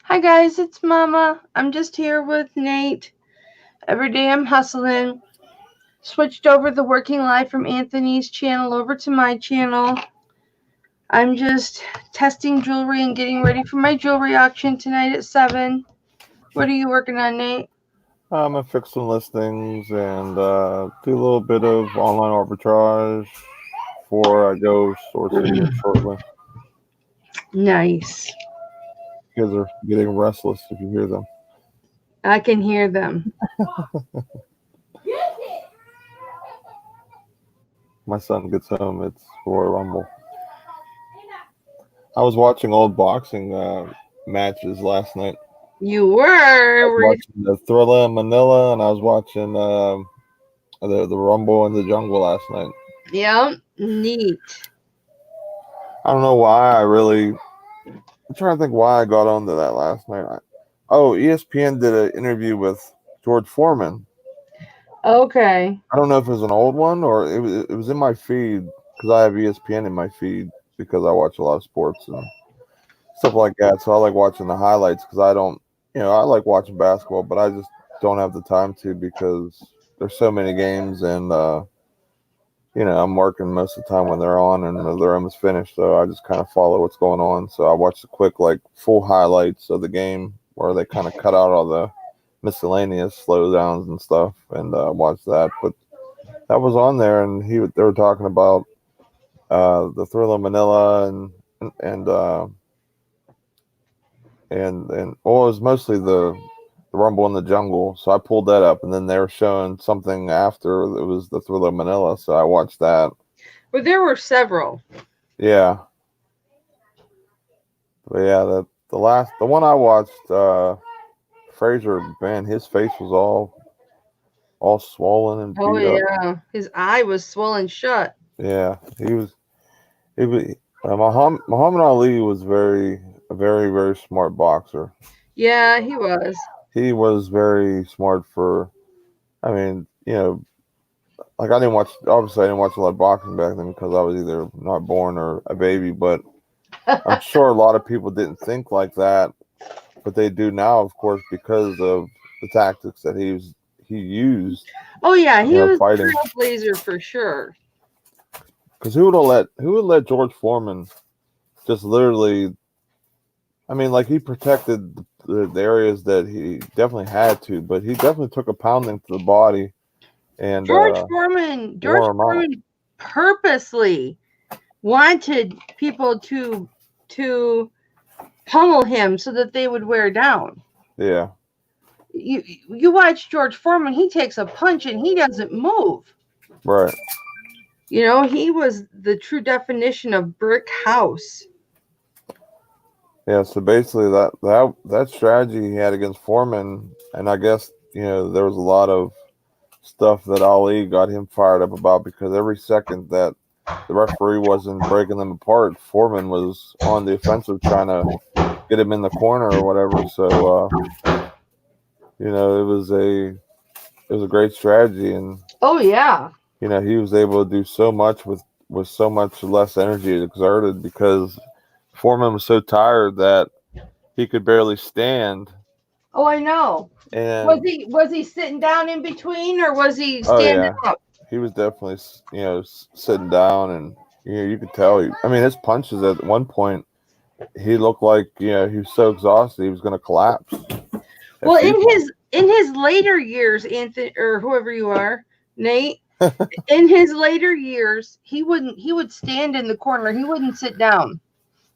Hi guys, it's Mama. I'm just here with Nate. Every day I'm hustling. Switched over the working life from Anthony's channel over to my channel. I'm just testing jewelry and getting ready for my jewelry auction tonight at 7. What are you working on, Nate? I'm gonna fix some listings and do a little bit of online arbitrage before I go sourcing here shortly. Nice. Kids are getting restless if you hear them. I can hear them. My son gets home, it's Royal Rumble. I was watching old boxing matches last night. You I were? was watching the Thriller in Manila, and I was watching the Rumble in the Jungle last night. Yep. Neat. I don't know why I'm trying to think why I got onto that last night. ESPN did an interview with George Foreman. Okay. I don't know if it was an old one or it was in my feed because I have ESPN in my feed because I watch a lot of sports and stuff like that. So I like watching the highlights because I like watching basketball, but I just don't have the time to because there's so many games and I'm working most of the time when they're on and they're almost finished. So I just kind of follow what's going on. So I watch the quick like full highlights of the game where they kind of cut out all the miscellaneous slowdowns and stuff and watch that. But that was on there, and they were talking about the Thriller Manila and uh, and well, it was mostly the Rumble in the Jungle. So I pulled that up, and then they were showing something after it was the Thriller Manila. So I watched that. Well, there were several. Yeah, but yeah, the one I watched, Fraser, man, his face was all swollen and Oh, beat up. yeah. His eye was swollen shut. Yeah, he was. It was Muhammad Ali was a very very smart boxer. Yeah, he was. He was very smart for. I mean, like I didn't watch a lot of boxing back then because I was either not born or a baby. But I'm sure a lot of people didn't think like that, but they do now, of course, because of the tactics that he used. Oh yeah, he was a Fighting. trailblazer for sure. Because who would let George Foreman just literally. I mean, like he protected the areas that he definitely had to, but he definitely took a pounding to the body and George wore him out. Foreman purposely wanted people to pummel him so that they would wear down. Yeah, You watch George Foreman, he takes a punch and he doesn't move. right. He was the true definition of brick house. Yeah, so basically that strategy he had against Foreman, and I guess there was a lot of stuff that Ali got him fired up about because every second that the referee wasn't breaking them apart, Foreman was on the offensive trying to get him in the corner or whatever. So it was a great strategy, and Oh yeah. he was able to do so much with so much less energy exerted because Foreman was so tired that he could barely stand. Oh, I know. Was And he sitting down in between or was he oh standing yeah, up? he was definitely sitting down, and you could tell. I mean, his punches at one point, he looked like he was so exhausted he was going to collapse. A Well, few in his later years, Anthony or whoever you are, Nate, in his later years, he would stand in the corner. He wouldn't sit down.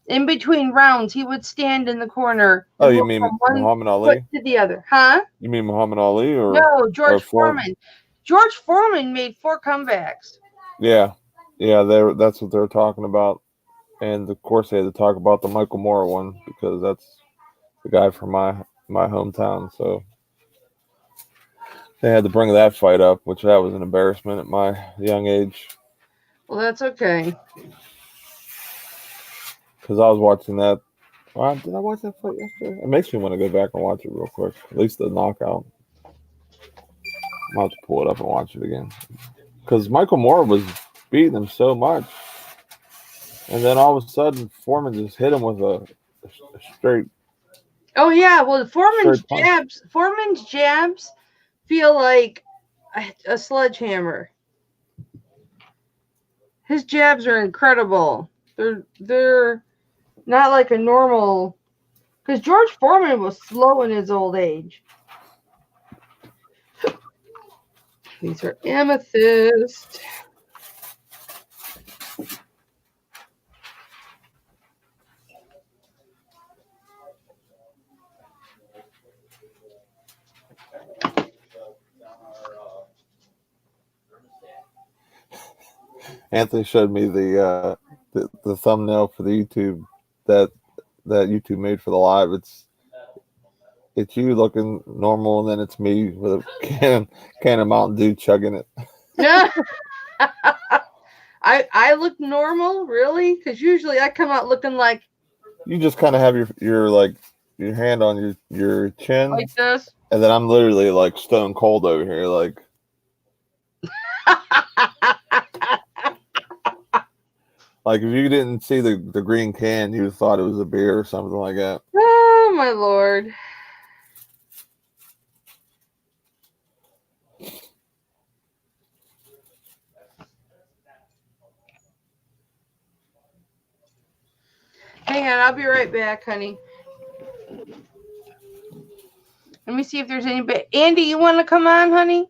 In between rounds, he would stand in the corner Oh, and you go mean from one Muhammad foot Ali? to the other. Huh? You mean Muhammad Ali No, or George Foreman? Foreman. George Foreman made 4 comebacks. Yeah, yeah. That's what they're talking about, and of course they had to talk about the Michael Moore one because that's the guy from my hometown. So they had to bring that fight up, which that was an embarrassment at my young age Well, that's okay. because I was watching that. Did I watch that fight yesterday? It makes me want to go back and watch it real quick. At least the knockout. I'll have to pull it up and watch it again because Michael Moore was beating him so much, and then all of a sudden Foreman just hit him with a straight Oh yeah, well Straight punch. Foreman's jabs feel like a sledgehammer. His jabs are incredible. They're not like a normal, because George Foreman was slow in his old age. These are amethyst. Anthony showed me the thumbnail for the YouTube that YouTube made for the live. It's you looking normal, and then it's me with a can of Mountain Dew chugging it. Yeah. I look normal, really? Because usually I come out looking like You just kind of have your hand on your chin, this. and then I'm literally like stone cold over here. Like if you didn't see the green can, you thought it was a beer or something like that. Oh my lord. Hang on, I'll be right back, honey. Let me see if there's anybody. Andy, you want to come on, honey?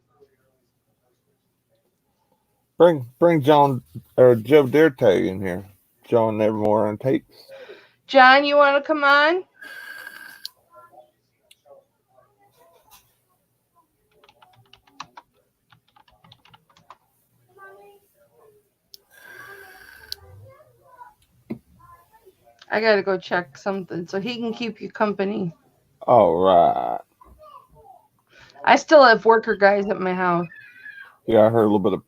Bring John or Joe Dirte in here. John Nevermore on tapes. John, you want to come on? I gotta go check something so he can keep you company. All right. I still have worker guys at my house. Yeah, I heard a little bit of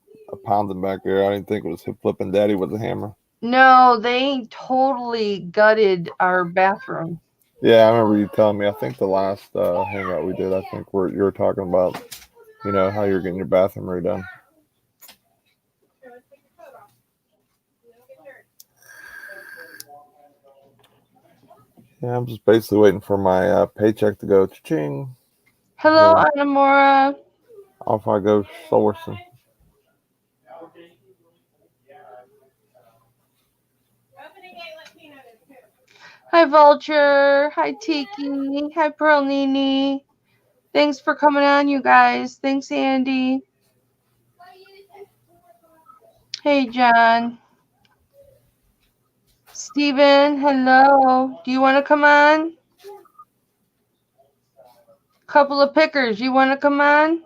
pounding back there. I didn't think it was hip flipping Daddy with a hammer. No, they totally gutted our bathroom. Yeah, I remember you telling me. I think the last hangout we did, I think you were talking about, how you're getting your bathroom redone. Yeah, I'm just basically waiting for my paycheck to go cha-ching. Hello, Then Anamora. off I go sourcing. Hi, Vulture. Hi, Tiki. Hi, Pearl Nini. Thanks for coming on, you guys. Thanks, Andy. Hey, John. Steven, hello. Do you want to come on? Couple of pickers. You want to come on?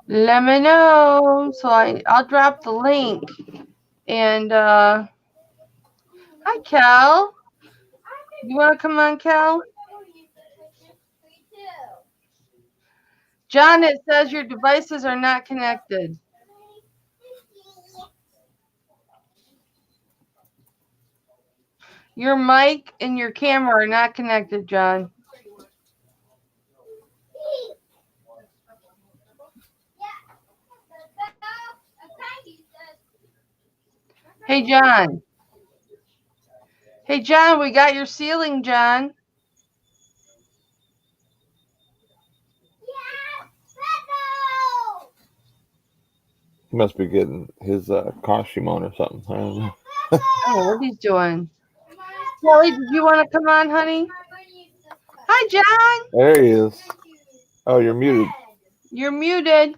Let me know. So I'll drop the link. And hi, Cal. You want to come on, Cal? John, it says your devices are not connected. Your mic and your camera are not connected, John. Hey, John. Hey, John, we got your ceiling, John. He must be getting his costume on or something. I don't know. I don't know what he's doing. Kelly, did you want to come on, honey? Hi, John. There he is. Oh, you're muted. You're muted.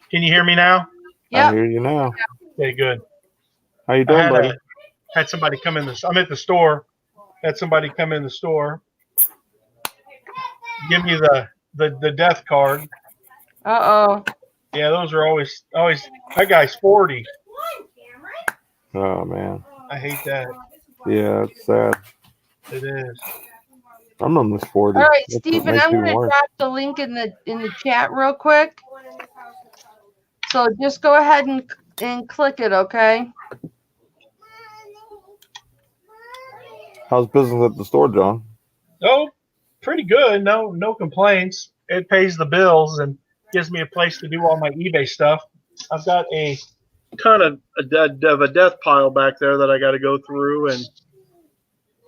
Can you hear me now? Yep. I hear you now. Okay, good. How you doing, buddy? Had somebody come in I'm at the store. Had somebody come in the store. Give me the death card. Uh-oh. Yeah, those are always. That guy's 40. Oh man. I hate that. Yeah, it's sad. It is. I'm almost 40. All right, That's what Stephen, makes I'm me going to worse. drop the link in the chat real quick. So just go ahead and click it, okay? How's business at the store, John? Oh, pretty good. No complaints. It pays the bills and gives me a place to do all my eBay stuff. I've got a kind of a death pile back there that I got to go through and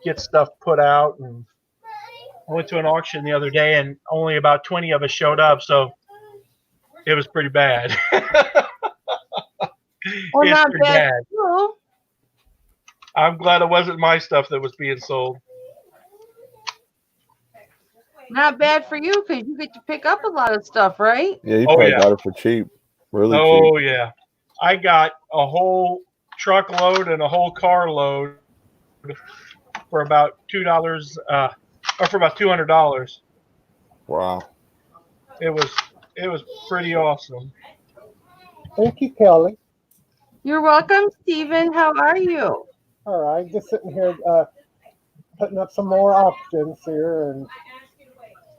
get stuff put out. And I went to an auction the other day, and only about 20 of us showed up, so it was pretty bad. Well, It's not pretty bad. bad. No. I'm glad it wasn't my stuff that was being sold. Not bad for you because you get to pick up a lot of stuff, right? Yeah, you Oh, probably yeah. got it for cheap, really cheap. Oh, yeah. I got a whole truckload and a whole carload for about $2, or for about $200. Wow. It was pretty awesome. Thank you, Kelly. You're welcome, Stephen. How are you? All right, just sitting here putting up some more auctions here, and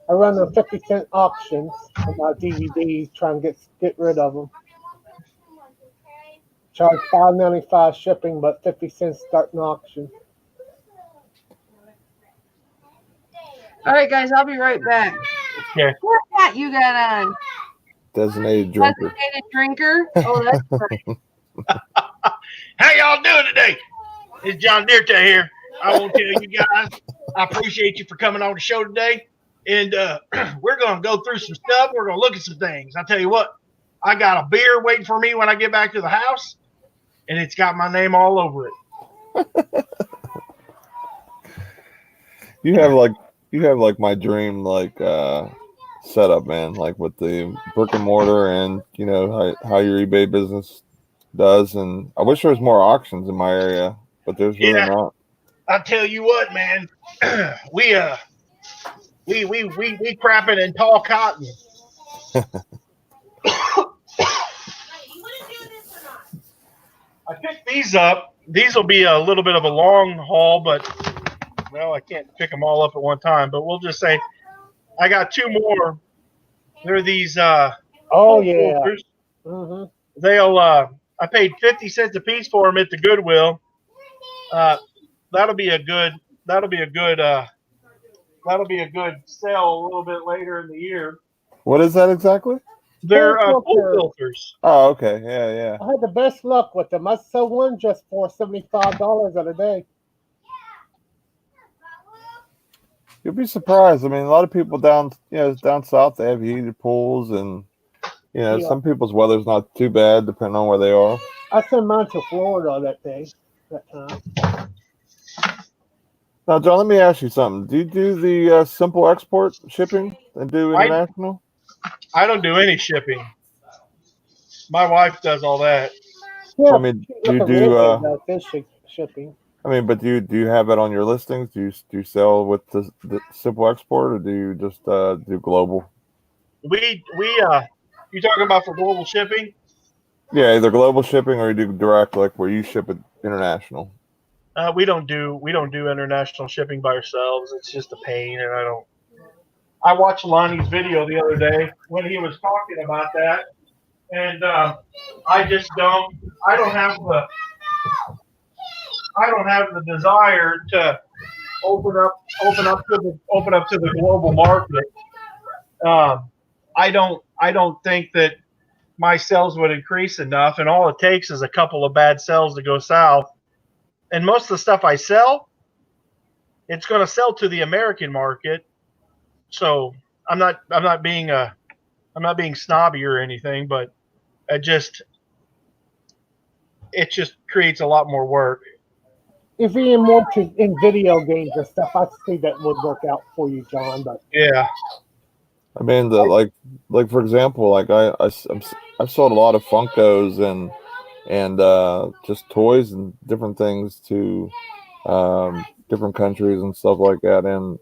I run the 50-cent auctions on my DVDs, trying to get rid of them. Charge $5.95 shipping, but 50 cents starting auction. All right, guys, I'll be right back. Okay. What hat you got on? Designated drinker. Designated drinker? Oh, that's right. How y'all doing today? It's John Dirta here. I want to tell you guys, I appreciate you for coming on the show today. And we're going to go through some stuff. We're going to look at some things. I'll tell you what, I got a beer waiting for me when I get back to the house, and it's got my name all over it. You have like my dream setup, man. Like with the brick and mortar, and you know how your eBay business does. And I wish there was more auctions in my area, but there's really not. I tell you what, man, we crapping in tall cotton. I picked these up. These will be a little bit of a long haul, but well, I can't pick them all up at one time. But we'll just say I got two more. They're these Oh yeah. filters. Mm-hmm. They'll I paid 50 cents a piece for them at the Goodwill. That'll be a good sell a little bit later in the year. What is that exactly? They're Pool pool filters. filters. Oh, okay. Yeah. I had the best luck with them. I sold one just for $75 at a day. You'll be surprised. I mean, a lot of people down south, they have heated pools, and Yeah. some people's weather's not too bad depending on where they are. I sent mine to Florida that time. Now, John, let me ask you something. Do you do the simple export shipping and do international? I don't do any shipping. My wife does all that. Yeah, I mean, do you do? fish shipping. I mean, but do you have it on your listings? Do you sell with the simple export, or do you just do global? We you talking about for global shipping? Yeah, either global shipping or you do direct, like where you ship it international. We don't do international shipping by ourselves. It's just a pain, and I watched Lonnie's video the other day when he was talking about that, and I don't have the desire to open up to the global market. I don't think that my sales would increase enough, and all it takes is a couple of bad sales to go south. And most of the stuff I sell, it's going to sell to the American market. So I'm not being snobby or anything, but it just creates a lot more work. If you're in video games and stuff, I see that would work out for you, John. But Yeah. I mean, like for example, like I've sold a lot of Funkos and just toys and different things to different countries and stuff like that, and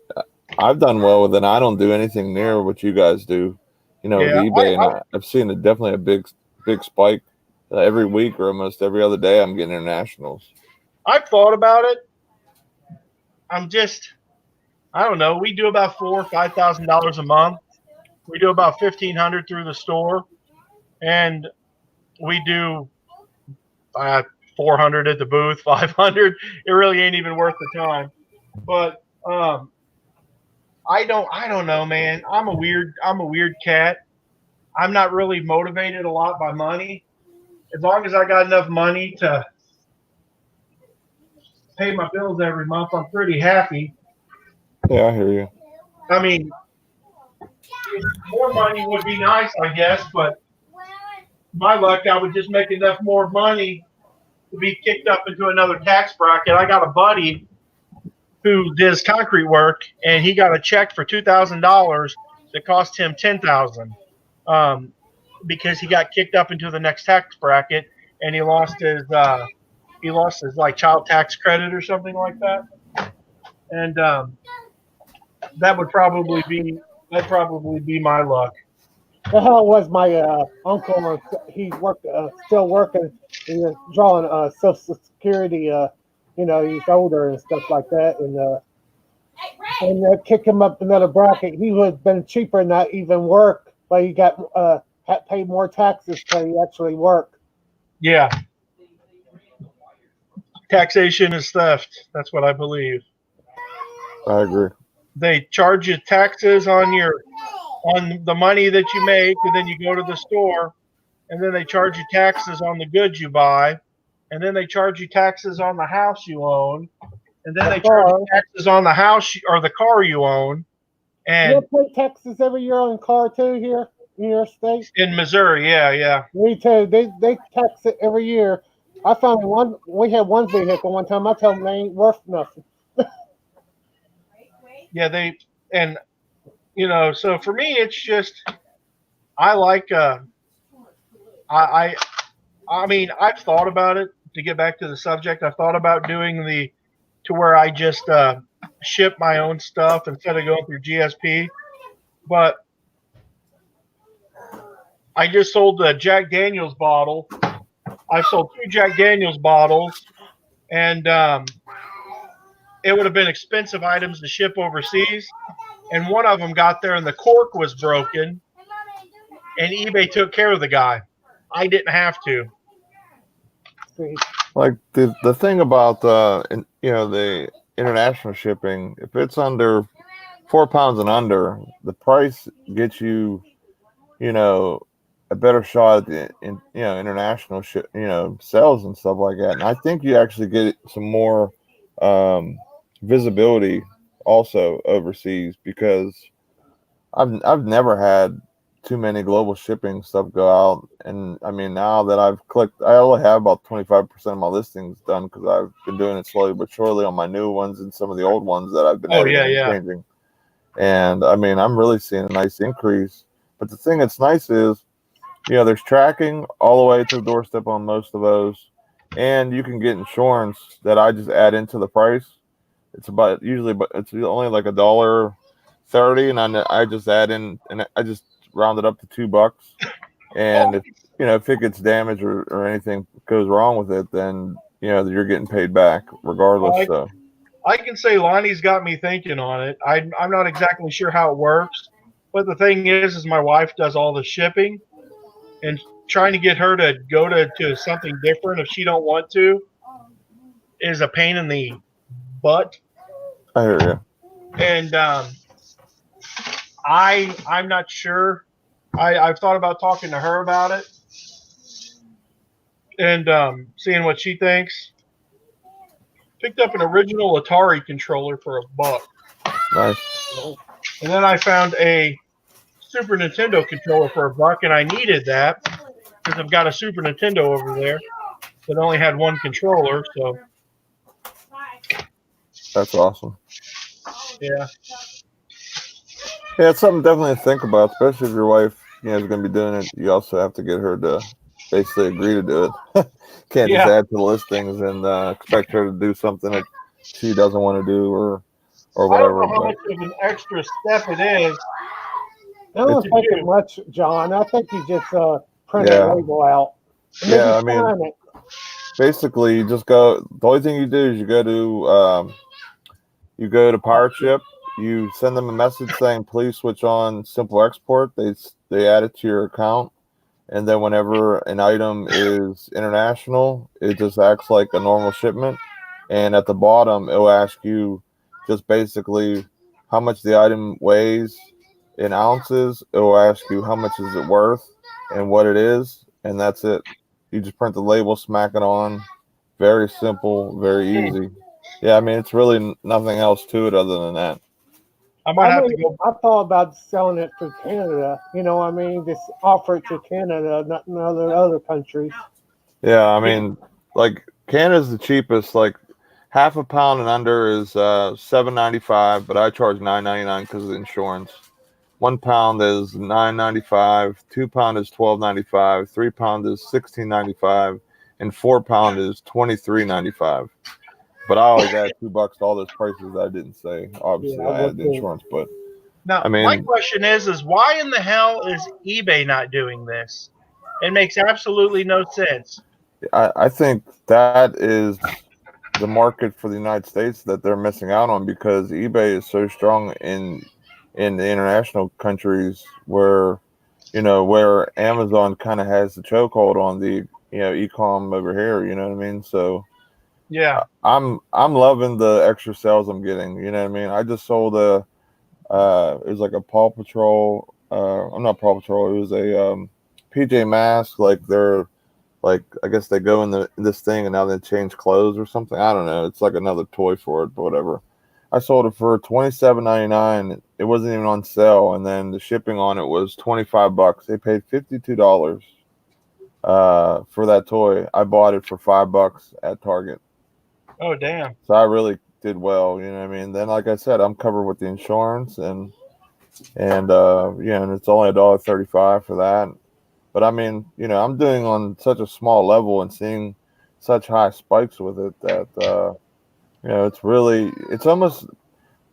I've done well with it. I don't do anything near what you guys do, with eBay, and I've seen definitely a big spike every week or almost every other day. I'm getting internationals. I've thought about it. I don't know. We do about $4,000 or $5,000 a month. We do about $1,500 through the store, and we do 400 at the booth, 500. It really ain't even worth the time. But I don't know, man. I'm a weird cat. I'm not really motivated a lot by money. as long as I got enough money to pay my bills every month, I'm pretty happy. Yeah, I hear you. I mean, more money would be nice, I guess, but my luck, I would just make enough more money to be kicked up into another tax bracket. I got a buddy who does concrete work, and he got a check for $2,000 that cost him $10,000 because he got kicked up into the next tax bracket, and he lost his like child tax credit or something like that, and that would probably be my luck. The hell was my uncle? He worked, still working. He was drawing Social Security. He's older and stuff like that, and kick him up another bracket. He would have been cheaper and not even work, but he got had to pay more taxes till he actually worked. Yeah, taxation is theft. That's what I believe. I agree. They charge you taxes on the money that you make, and then you go to the store, and then they charge you taxes on the goods you buy, and then they charge you taxes on the house you own, and then they charge you taxes on the house or the car you own. And you pay taxes every year on a car too here in your state? In Missouri, yeah. Me too. They tax it every year. I found one. We had one vehicle one time. I told them they ain't worth nothing. Yeah, so for me, it's just I like I mean, I've thought about it. To get back to the subject, I've thought about doing to where I just ship my own stuff instead of going through GSP. But I just sold the Jack Daniels bottle. I sold 2 Jack Daniels bottles, and it would have been expensive items to ship overseas. And one of them got there, and the cork was broken, and eBay took care of the guy. I didn't have to. Like the thing about the international shipping, if it's under 4 pounds and under, the price gets you, a better shot at the international sales and stuff like that. And I think you actually get some more visibility also overseas, because I've never had too many global shipping stuff go out. And I mean, now that I've clicked, I only have about 25% of my listings done, because I've been doing it slowly but surely on my new ones and some of the old ones that I've been changing. And I mean, I'm really seeing a nice increase. But the thing that's nice is, there's tracking all the way to the doorstep on most of those, and you can get insurance that I just add into the price. It's it's only like $1.30, and I just add in, and I just round it up to $2. And if it gets damaged or anything goes wrong with it, then you're getting paid back regardless. So I can say Lonnie's got me thinking on it. I'm not exactly sure how it works, but the thing is my wife does all the shipping, and trying to get her to go to something different if she don't want to is a pain in the butt. I hear you. And I'm not sure. I've thought about talking to her about it and seeing what she thinks. Picked up an original Atari controller for $1. Nice. And then I found a Super Nintendo controller for $1, and I needed that because I've got a Super Nintendo over there that only had one controller. So that's awesome. Yeah. Yeah, it's something definitely to think about, especially if your wife, is going to be doing it. You also have to get her to basically agree to do it. Can't just add to the listings and expect her to do something that she doesn't want to do or whatever. I don't know how much of an extra step it is. I don't think it much, John. I think you just print a label out. Yeah, I mean, basically, you just go. The only thing you do is you go to Pirate Ship. You send them a message saying, "Please switch on Simple Export." They add it to your account, and then whenever an item is international, it just acts like a normal shipment. And at the bottom, it'll ask you just basically how much the item weighs in ounces. It will ask you how much is it worth and what it is, and that's it. You just print the label, smack it on. Very simple, very easy. Yeah, I mean, it's really nothing else to it other than that. I might I have mean, to go. I thought about selling it to Canada. You know, what I mean, just offer it to Canada, not in other countries. Yeah, I mean, like Canada's the cheapest. Like half a pound and under is $7.95, but I charge $9.99 because of the insurance. 1 pound is $9.95. 2 pound is $12.95. 3 pound is $16.95, and 4 pound is $23.95. But I always add $2 to all those prices that I didn't say. Yeah, Obviously, I I would added the too. insurance, but Now, I my mean, question is why in the hell is eBay not doing this? It makes absolutely no sense. I think that is the market for the United States that they're missing out on because eBay is so strong in the international countries where where Amazon kind of has the chokehold on the e-com over here. You know what I mean? So Yeah. I'm loving the extra sales I'm getting. You know what I mean? I just sold it was like a Paw Patrol. I'm not Paw Patrol. It was a PJ Masks. Like they're like I guess they go in this thing and now they change clothes or something. I don't know. It's like another toy for it, but whatever. I sold it for $27.99. It wasn't even on sale, and then the shipping on it was $25. They paid $52 for that toy. I bought it for $5 at Target, Oh, damn. so I really did well. You know what I mean? Then, like I said, I'm covered with the insurance and it's only $1.35 for that. But I mean, I'm doing on such a small level and seeing such high spikes with it that it's almost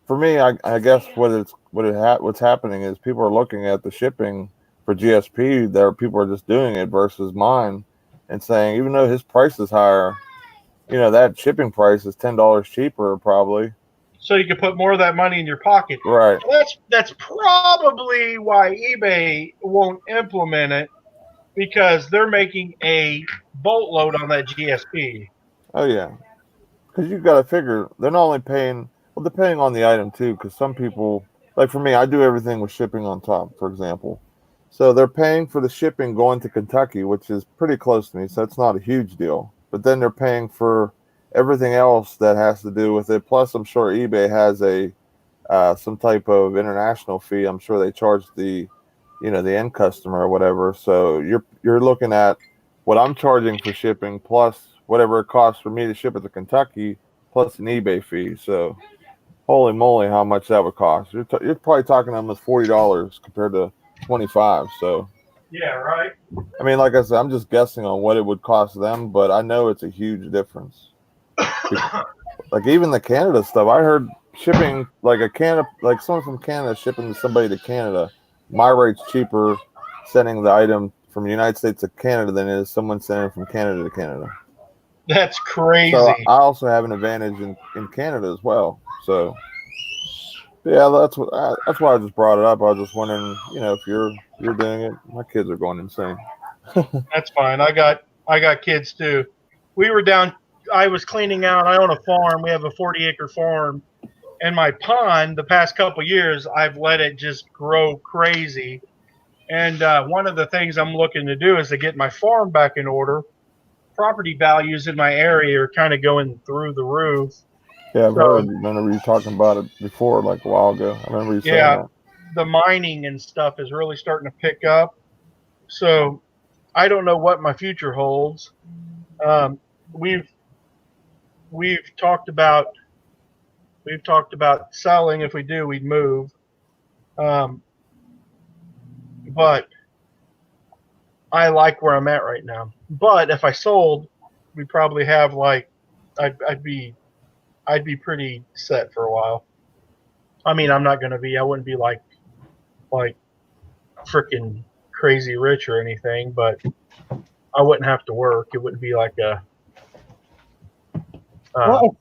for me. I guess what's happening is people are looking at the shipping for GSP. There, people are just doing it versus mine, and saying even though his price is higher, that shipping price is $10 cheaper probably. So you can put more of that money in your pocket. Right. That's probably why eBay won't implement it because they're making a boatload on that GSP. Oh yeah. Because you got to figure they're not only paying, well, depending on the item too. Because some people, like for me, I do everything with shipping on top, for example. So they're paying for the shipping going to Kentucky, which is pretty close to me, so it's not a huge deal. But then they're paying for everything else that has to do with it. Plus, I'm sure eBay has a some type of international fee. I'm sure they charge the end customer or whatever. So you're looking at what I'm charging for shipping plus whatever it costs for me to ship it to Kentucky plus an eBay fee. So holy moly, how much that would cost? You're probably talking almost $40 compared to 25. So Yeah, right. I mean, like I said, I'm just guessing on what it would cost them, but I know it's a huge difference. Like even the Canada stuff, I heard shipping like like someone from Canada shipping somebody to Canada, my rate's cheaper sending the item from the United States to Canada than it is someone sending from Canada to Canada. That's So crazy. I also have an advantage in Canada as well. So yeah, that's why I just brought it up. I was just wondering, if you're doing it. My kids are going insane. That's fine. I got kids too. We were down. I was cleaning out. I own a farm. We have a 40-acre farm, and my pond. The past couple years, I've let it just grow crazy. And one of the things I'm looking to do is to get my farm back in order. Property values in my area are kind of going through the roof. Yeah, I've So heard. Remember you talking about it before, like a while ago. I remember you saying yeah, that. the mining and stuff is really starting to pick up. So I don't know what my future holds. Um, we've we've talked about selling. If we do, we'd move. Um, but I like where I'm at right now. But if I sold, we'd probably have like I'd be pretty set for a while. I mean, I'm not gonna be. I wouldn't be like freaking crazy rich or anything, but I wouldn't have to work. It wouldn't be like a.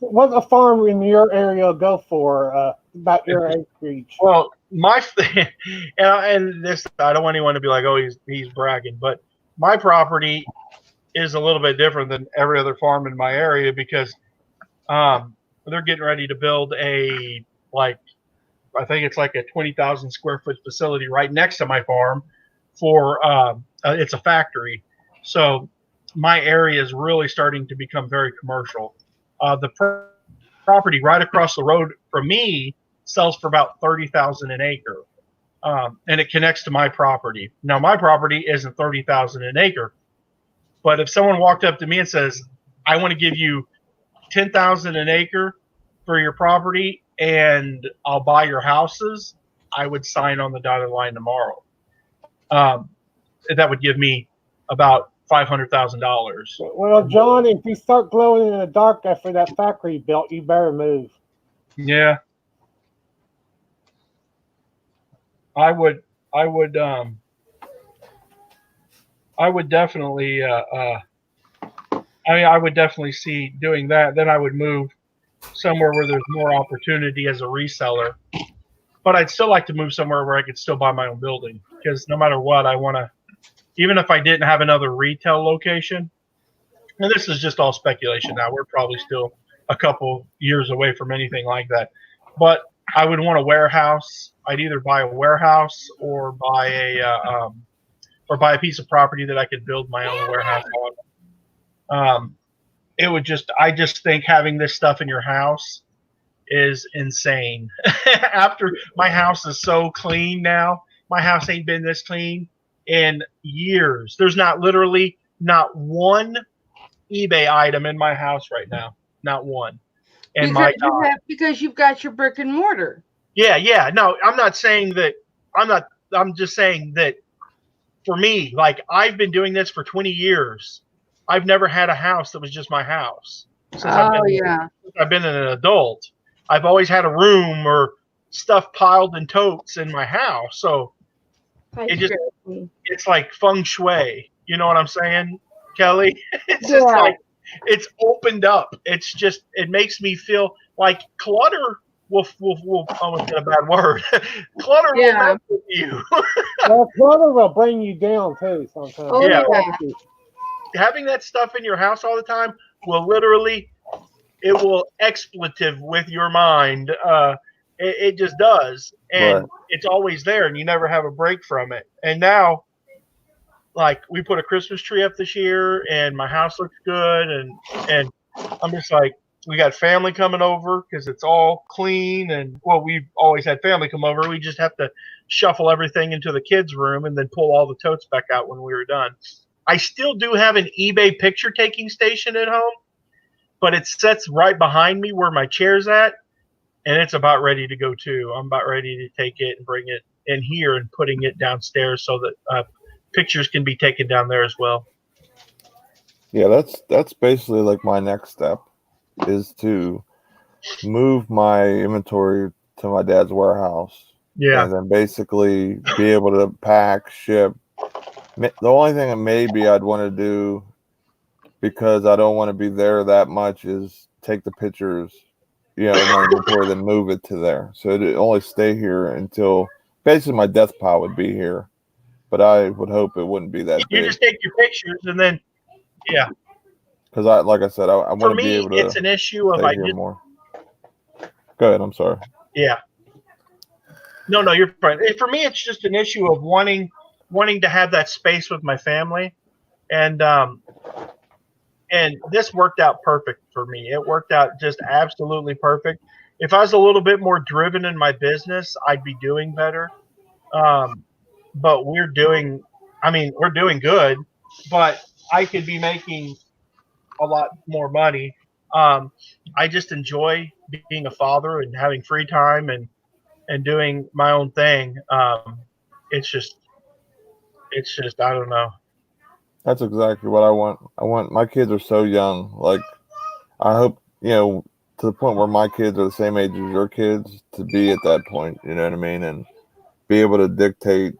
What a farm in your area go for about your acreage? Well, my and this I don't want anyone to be like, oh, he's bragging, but my property is a little bit different than every other farm in my area because they're getting ready to build a like I think it's like a 20,000 square foot facility right next to my farm for it's a factory. So my area is really starting to become very commercial. The property right across the road from me sells for about 30,000 an acre, and it connects to my property. Now my property isn't 30,000 an acre, but if someone walked up to me and says, "I want to give you 10,000 an acre for your property, and I'll buy your houses," I would sign on the dotted line tomorrow. That would give me about $500,000. Well, John, if you start glowing in the dark after that factory built, you better move. Yeah, I would. I would. I would definitely. I would definitely see doing that. Then I would move somewhere where there's more opportunity as a reseller. But I'd still like to move somewhere where I could still buy my own building, because no matter what, I want to. Even if I didn't have another retail location, and this is just all speculation now, we're probably still a couple years away from anything like that. But I would want a warehouse. I'd either buy a warehouse or buy a piece of property that I could build my own warehouse on. I just think having this stuff in your house is insane. After my house is so clean now, my house ain't been this clean in years. There's not one eBay item in my house right now, not one. And because you've got your brick and mortar. Yeah. No, I'm not saying that. I'm just saying that for me, like, I've been doing this for 20 years. I've never had a house that was just my house. Since I've been an adult. I've always had a room or stuff piled in totes in my house. So it's like feng shui. You know what I'm saying, Kelly? It's just like, it's opened up. It's just, it makes me feel like clutter will almost get a bad word. Clutter will mess with you. Well, clutter will bring you down too sometimes. Oh, yeah. Having that stuff in your house all the time will literally, it will expletive with your mind. It just does. And it's always there, and you never have a break from it. And now, like, we put a Christmas tree up this year, and my house looks good. And I'm just like, we got family coming over because it's all clean. And, well, we've always had family come over. We just have to shuffle everything into the kids' room and then pull all the totes back out when we were done. I still do have an eBay picture taking station at home, but it sits right behind me where my chair's at, and it's about ready to go too. I'm about ready to take it and bring it in here and putting it downstairs so that pictures can be taken down there as well. Yeah, that's basically like my next step is to move my inventory to my dad's warehouse. Yeah. And then basically be able to pack, ship. The only thing that maybe I'd want to do, because I don't want to be there that much, is take the pictures, in my inventory, then move it to there. So it'd only stay here until basically my death pile would be here. But I would hope it wouldn't be that big. You just take your pictures and then, yeah. Because like I said, I want to be able to. For me, it's an issue of more. Go ahead. I'm sorry. Yeah. No, you're fine. For me, it's just an issue of wanting to have that space with my family, and this worked out perfect for me. It worked out just absolutely perfect. If I was a little bit more driven in my business, I'd be doing better. But we're doing good, but I could be making a lot more money. I just enjoy being a father and having free time and doing my own thing. It's just, I don't know. That's exactly what I want. My kids are so young. Like, I hope, to the point where my kids are the same age as your kids, to be at that point, you know what I mean? And be able to dictate,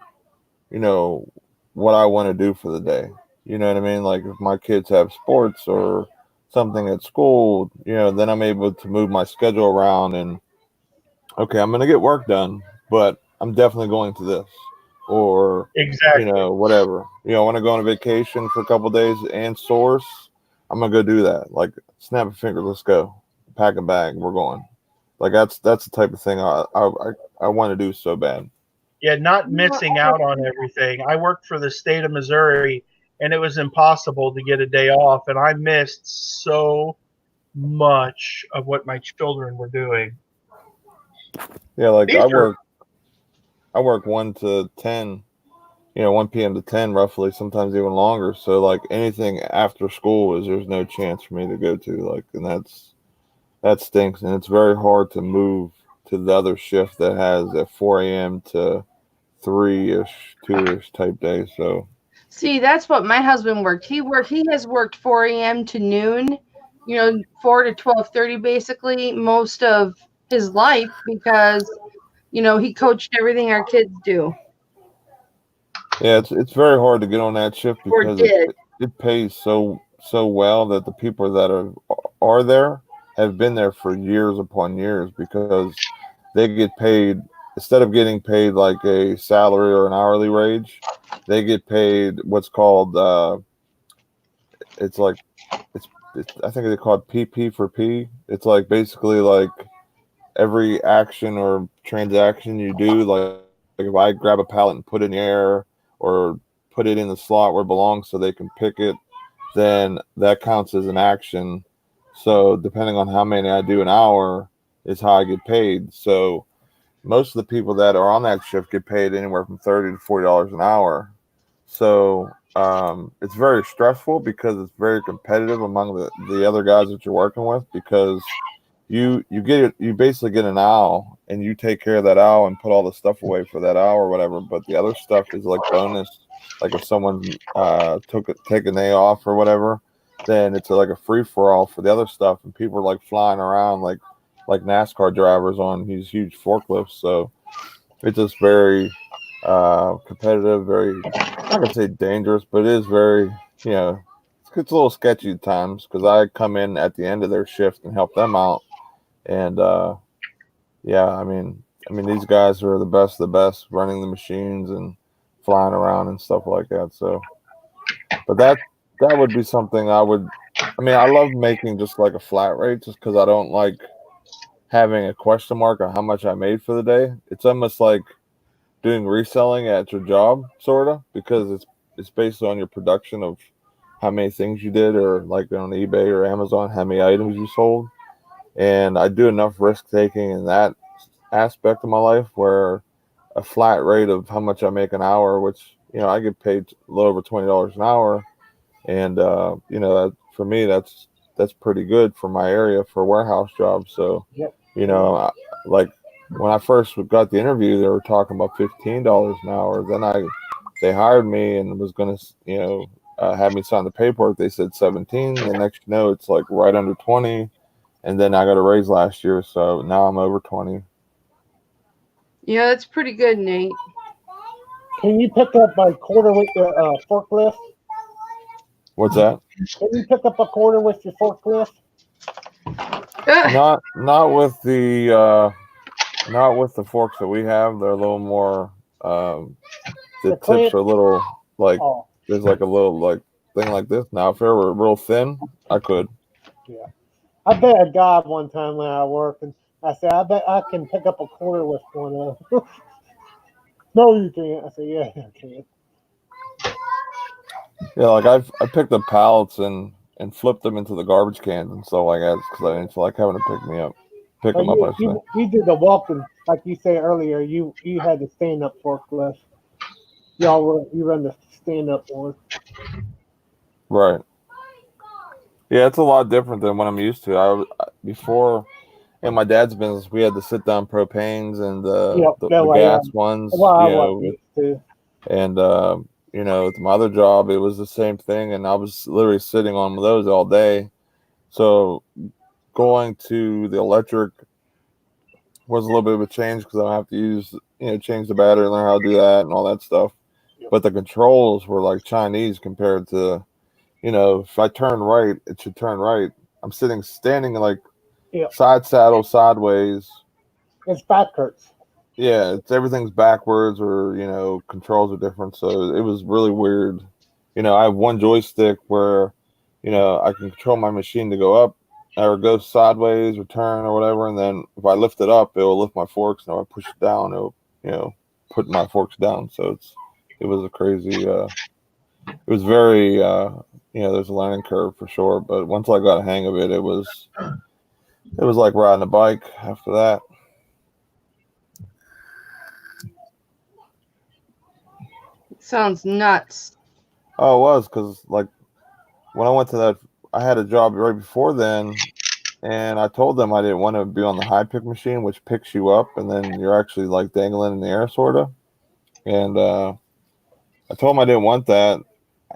what I want to do for the day. You know what I mean? Like, if my kids have sports or something at school, then I'm able to move my schedule around and, okay, I'm going to get work done, but I'm definitely going to this. Or, exactly, whatever. I want to go on a vacation for a couple of days and source. I'm going to go do that. Like, snap a finger, let's go. Pack a bag, we're going. Like, that's the type of thing I want to do so bad. Yeah, not missing out on everything. I worked for the state of Missouri, and it was impossible to get a day off. And I missed so much of what my children were doing. Yeah, like These are I work 1 to 10, 1 p.m. to 10 roughly, sometimes even longer. So like anything after school there's no chance for me to go to, like, and that stinks. And it's very hard to move to the other shift that has a 4 a.m. to 3-ish, 2-ish type day. So See, that's what my husband worked. He has worked 4 a.m. to noon, 4 to 12:30 basically most of his life because he coached everything our kids do yeah, it's very hard to get on that shift or because did. it pays so well that the people that are there have been there for years upon years, because they get paid, instead of getting paid like a salary or an hourly wage, they get paid what's called it's like it's I think they call it PP for P. It's like basically like every action or transaction you do, like if I grab a pallet and put it in the air or put it in the slot where it belongs so they can pick it, then that counts as an action. So depending on how many I do an hour is how I get paid. So most of the people that are on that shift get paid anywhere from $30 to $40 an hour. So it's very stressful because it's very competitive among the other guys that you're working with, because you basically get an owl and you take care of that owl and put all the stuff away for that owl or whatever. But the other stuff is like bonus. Like if someone take a day off or whatever, then it's like a free for all for the other stuff, and people are like flying around like NASCAR drivers on these huge forklifts. So it's just very competitive, very, I'm not gonna say dangerous, but it is very, it's a little sketchy at times because I come in at the end of their shift and help them out. And yeah, I mean these guys are the best of the best running the machines and flying around and stuff like that. So, but that would be something I love making just like a flat rate, just because I don't like having a question mark on how much I made for the day. It's almost like doing reselling at your job, sort of, because it's based on your production of how many things you did, or like on eBay or Amazon, how many items you sold. And I do enough risk taking in that aspect of my life where a flat rate of how much I make an hour, which I get paid a little over $20 an hour, and that, for me, that's pretty good for my area for a warehouse job. So Yep. like when I first got the interview, they were talking about $15 an hour. Then they hired me and was going to have me sign the paperwork. They said 17. The next it's like right under 20. And then I got a raise last year, so now I'm over 20. Yeah, that's pretty good, Nate. Can you pick up a quarter with your forklift? What's that? Can you pick up a quarter with your forklift? Not with the forks that we have. They're a little more. The tips are a little like there's like a little like thing like this. Now, if they were real thin, I could. Yeah. I bet a God one time when I work, and I said, I bet I can pick up a quarter with one of them. No, you can't. I said, yeah, I can. Yeah, like I picked up pallets and flipped them into the garbage cans and stuff like that, because I didn't feel like having to pick them up. I say. You did the walking, like you said earlier. You had the stand up forklift. You run the stand up one. Right. Yeah, it's a lot different than what I'm used to. Before in my dad's business, we had the sit down propanes and the gas ones. And with my other job, it was the same thing, and I was literally sitting on those all day. So going to the electric was a little bit of a change because I don't have to use change the battery, learn how to do that and all that stuff. Yep. But the controls were like Chinese compared to. If I turn right, it should turn right. I'm standing like side saddle, sideways. It's backwards. Yeah, everything's backwards, or controls are different. So it was really weird. I have one joystick where, I can control my machine to go up or go sideways or turn or whatever. And then if I lift it up, it will lift my forks. And if I push it down, it'll, put my forks down. So it was a crazy. it was very there's a learning curve for sure. But once I got a hang of it, it was like riding a bike after that. Sounds nuts. Oh, it was because like when I went to that, I had a job right before then, and I told them I didn't want to be on the high pick machine, which picks you up, and then you're actually like dangling in the air, sort of. And I told them I didn't want that,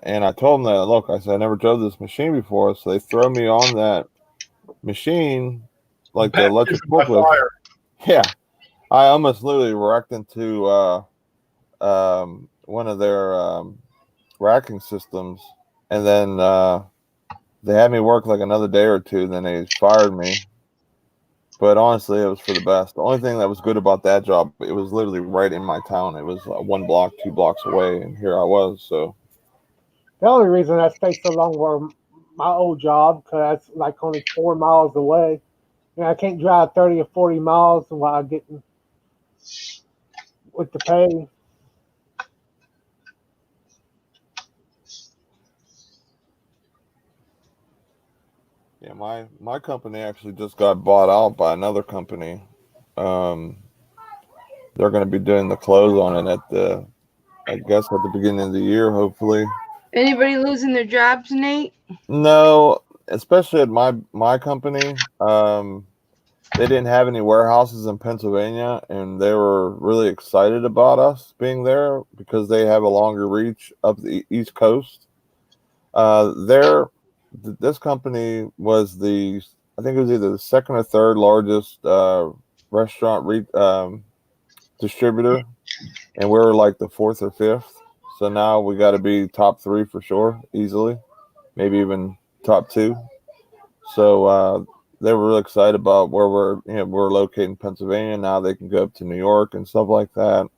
and I told them that look, I said I never drove this machine before, so they throw me on that machine, like the electric Baptism by forklift. fire. Yeah, I almost literally wrecked into one of their racking systems, and then they had me work like another day or two. Then they fired me. But honestly, it was for the best. The only thing that was good about that job, it was literally right in my town. It was 1 block, 2 blocks away, and here I was. So The only reason I stayed so long were my old job, because that's like only 4 miles away. And I can't drive 30 or 40 miles while getting with the pay. yeah, my company actually just got bought out by another company. Um, they're going to be doing the close on it I guess at the beginning of the year, hopefully. Anybody losing their jobs, Nate? No, especially at my company. They didn't have any warehouses in Pennsylvania, and they were really excited about us being there because they have a longer reach up the East Coast. This company was I think it was either the second or third largest restaurant distributor, and we were like the fourth or fifth. So now we got to be top three for sure, easily, maybe even top two. So they were really excited about where we're located in Pennsylvania. Now they can go up to New York and stuff like that.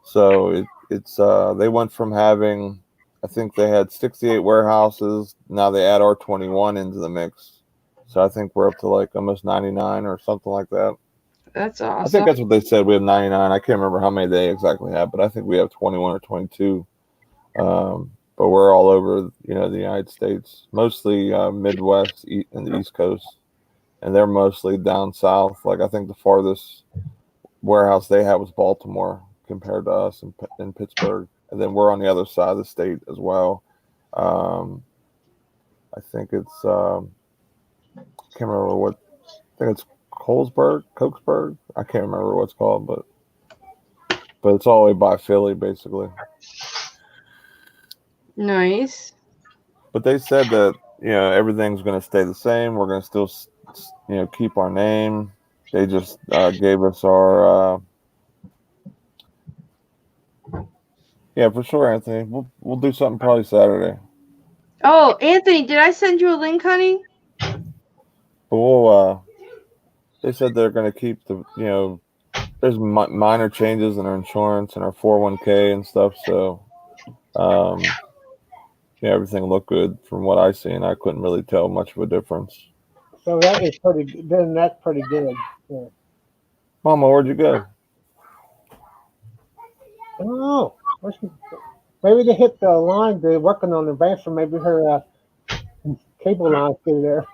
So it's they went from having, I think they had 68 warehouses. Now they add our 21 into the mix. So I think we're up to like almost 99 or something like that. That's I awesome. think that's what they said. We have 99. I can't remember how many they exactly have, but I think we have 21 or 22. But we're all over, the United States, mostly Midwest and the East Coast, and they're mostly down south. Like I think the farthest warehouse they had was Baltimore compared to us in Pittsburgh, and then we're on the other side of the state as well. Um, I think it's can't remember what. I think it's Cokesburg. I can't remember what it's called, but it's all the way by Philly, basically. Nice. But they said that everything's going to stay the same. We're going to still keep our name. They just gave us our yeah, for sure, Anthony. We'll do something probably Saturday. Oh, Anthony, did I send you a link, honey? But we'll they said they're going to keep there's minor changes in our insurance and our 401k and stuff. So everything looked good from what I seen. I couldn't really tell much of a difference. So that is pretty. Then that's pretty good. Yeah. Mama, where'd you go? I don't know. Maybe they hit the line. They're working on the advance, or maybe her cable line's through there.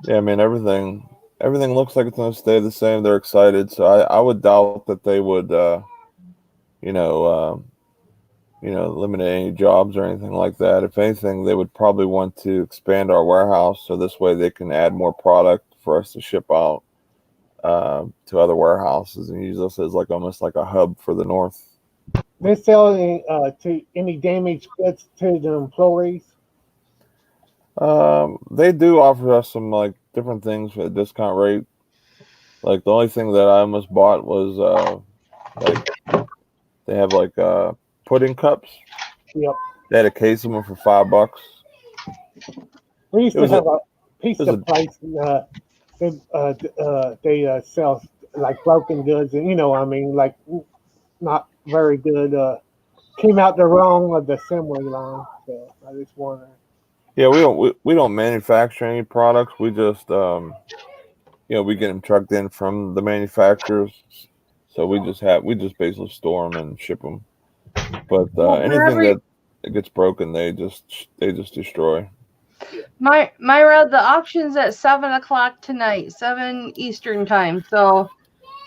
Yeah, I mean everything looks like it's going to stay the same. They're excited, so I would doubt that they would you know eliminate any jobs or anything like that. If anything, they would probably want to expand our warehouse so this way they can add more product for us to ship out to other warehouses and use us as like almost like a hub for the north. They sell to any damaged goods to the employees. They do offer us some like different things at a discount rate. Like the only thing that I almost bought was like they have like pudding cups. Yep. They had a case of them for $5. We used It to was have a- a pizza place. They sell like broken goods, and I mean, like not very good. Came out the wrong of the assembly line. So I just wonder. Yeah, we don't manufacture any products. We just we get them trucked in from the manufacturers. So we just basically store them and ship them. But Well, for anything every that gets broken, they just destroy. Myra, the auction's at 7 o'clock tonight, 7 Eastern time. So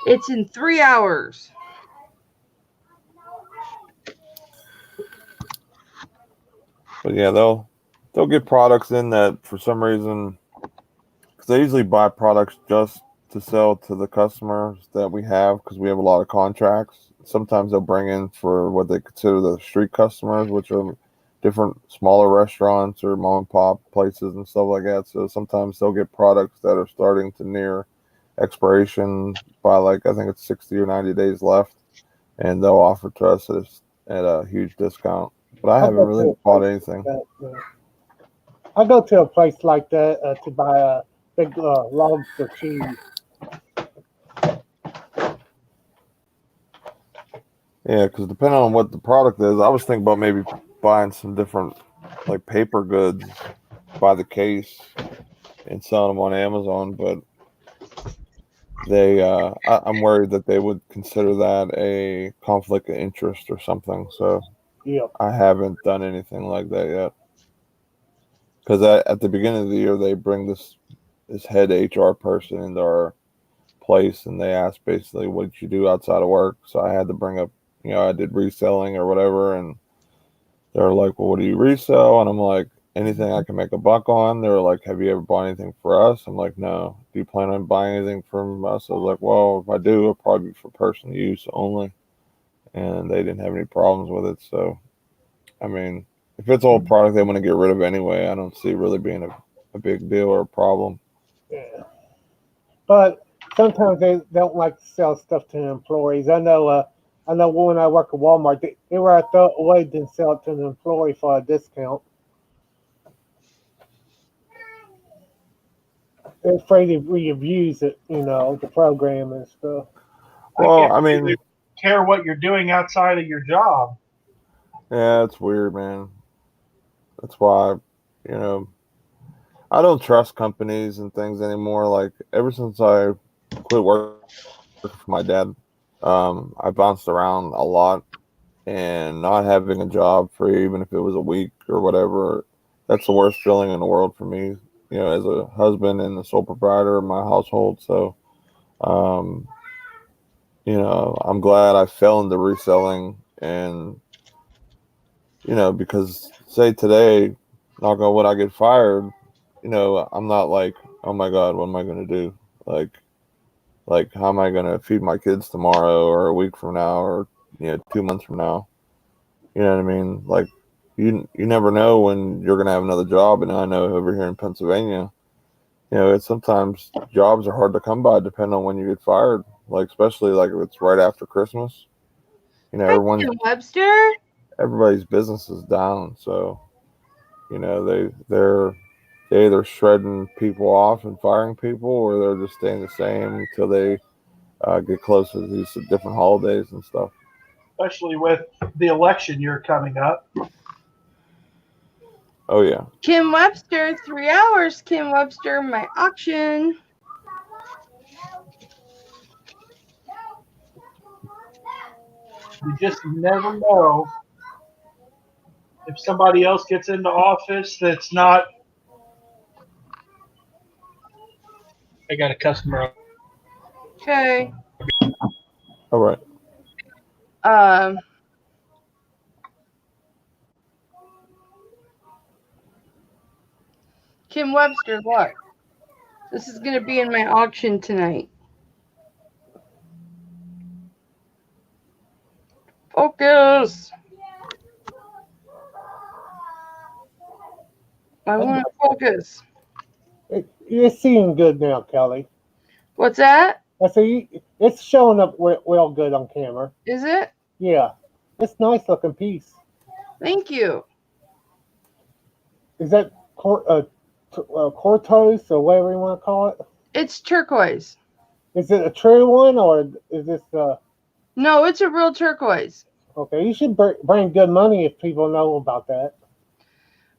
it's in 3 hours. But yeah, they'll get products in that for some reason, because they usually buy products just to sell to the customers that we have, because we have a lot of contracts. Sometimes they'll bring in for what they consider the street customers, which are different smaller restaurants or mom and pop places and stuff like that. So sometimes they'll get products that are starting to near expiration by, like, I think it's 60 or 90 days left, and they'll offer to us at a huge discount. But I I haven't go to really a bought place anything. like that. I go to a place like that to buy big logs of cheese. Yeah, because depending on what the product is, I was thinking about maybe buying some different, like, paper goods by the case and selling them on Amazon, but I'm worried that they would consider that a conflict of interest or something. So Yeah. I haven't done anything like that yet. Because at the beginning of the year, they bring this head HR person into our place, and they asked basically, what did you do outside of work? So I had to bring up, I did reselling or whatever, and they're like, well, what do you resell? And I'm like, anything I can make a buck on. They were like, have you ever bought anything for us? I'm like, no. Do you plan on buying anything from us? I was like, well, if I do, it'll probably be for personal use only. And they didn't have any problems with it. So, I mean, if it's old product they want to get rid of anyway, I don't see it really being a big deal or a problem. Yeah. But sometimes they don't like to sell stuff to employees. I know when I work at Walmart, they rather throw it away than sell it to an employee for a discount. They're afraid if we abuse it, the program and stuff. I Well, can't I really mean, care what you're doing outside of your job. yeah, it's weird, man. That's why, you know, I don't trust companies and things anymore. Like, ever since I quit working for my dad, I bounced around a lot, and not having a job for even if it was a week or whatever, that's the worst feeling in the world for me, as a husband and the sole proprietor of my household. So, um, I'm glad I fell into reselling, and, because say today, knock on wood, I get fired, I'm not like, oh my God, what am I going to do? Like, how am I going to feed my kids tomorrow or a week from now or, 2 months from now? You know what I mean? Like, you never know when you're going to have another job. And I know over here in Pennsylvania, it's sometimes jobs are hard to come by depending on when you get fired. Like, especially like if it's right after Christmas, Hi, Kim Webster. everybody's business is down. So, they either shredding people off and firing people, or they're just staying the same until they get close to these different holidays and stuff. Especially with the election year coming up. Oh yeah. Kim Webster, 3 hours. Kim Webster, my auction. You just never know if somebody else gets into office that's not. I got a customer. Okay. All right. Kim Webster, look. This is going to be in my auction tonight. Focus. I want to focus. You're seeing good now, Kelly. What's that? I say it's showing up well good on camera. Is it? Yeah, it's nice looking piece. Thank you. Is that Cortos or whatever you want to call it? It's turquoise. Is it a true one or is this? No, it's a real turquoise. Okay, you should bring good money if people know about that.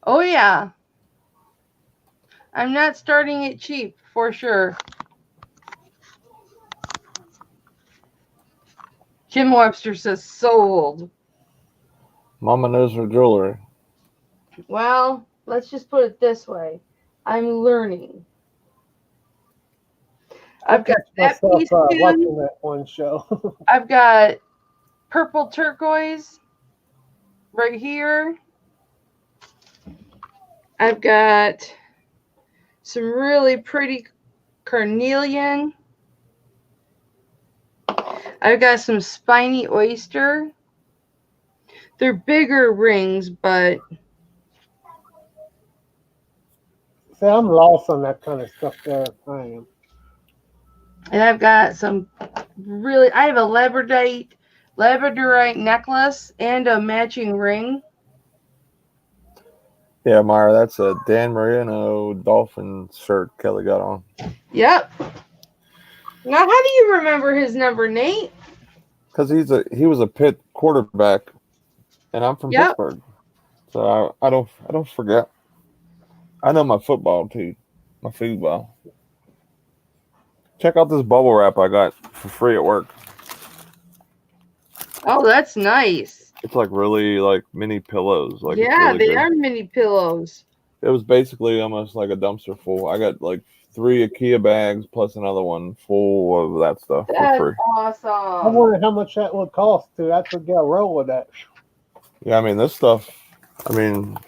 Oh yeah. I'm not starting it cheap for sure. Kim Webster says sold. Mama knows her jewelry. Well, let's just put it this way. I'm learning. I I've got catch that myself piece pin. watching that one show. I've got purple turquoise right here. I've got some really pretty carnelian. I've got some spiny oyster. They're bigger rings, but See, I'm lost on that kind of stuff there. I am. and I've got some really. I have a labradorite necklace and a matching ring. Yeah, Myra, that's a Dan Marino dolphin shirt Kelly got on. Yep. Now, how do you remember his number, Nate? Because he was a Pitt quarterback, and I'm from Yep. Pittsburgh, so I don't forget. I know my football too, my football. Check out this bubble wrap I got for free at work. Oh, that's nice. It's like really like mini pillows. Like it's Yeah, really they good. are mini pillows. It was basically almost like a dumpster full. I got like 3 IKEA bags plus another one full of that stuff That's for free. I awesome. wonder how much that would cost to actually get a roll with that. Yeah, I mean this stuff. I mean,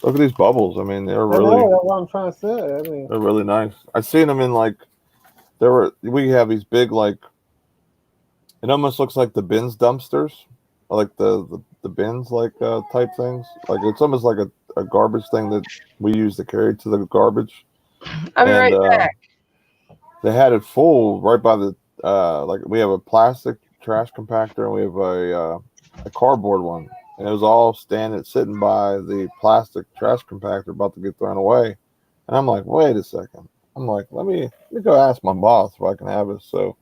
look at these bubbles. I mean, I know that's what I'm trying to say. I mean, they're really nice. I've seen them in like we have these big like it almost looks like the bins dumpsters, like the bins like type things. Like it's almost like a garbage thing that we use to carry to the garbage. I'll be And right back. they had it full right by the like we have a plastic trash compactor and we have a cardboard one, and it was all sitting by the plastic trash compactor about to get thrown away. And I'm like, wait a second. I'm like, let me go ask my boss if I can have it. So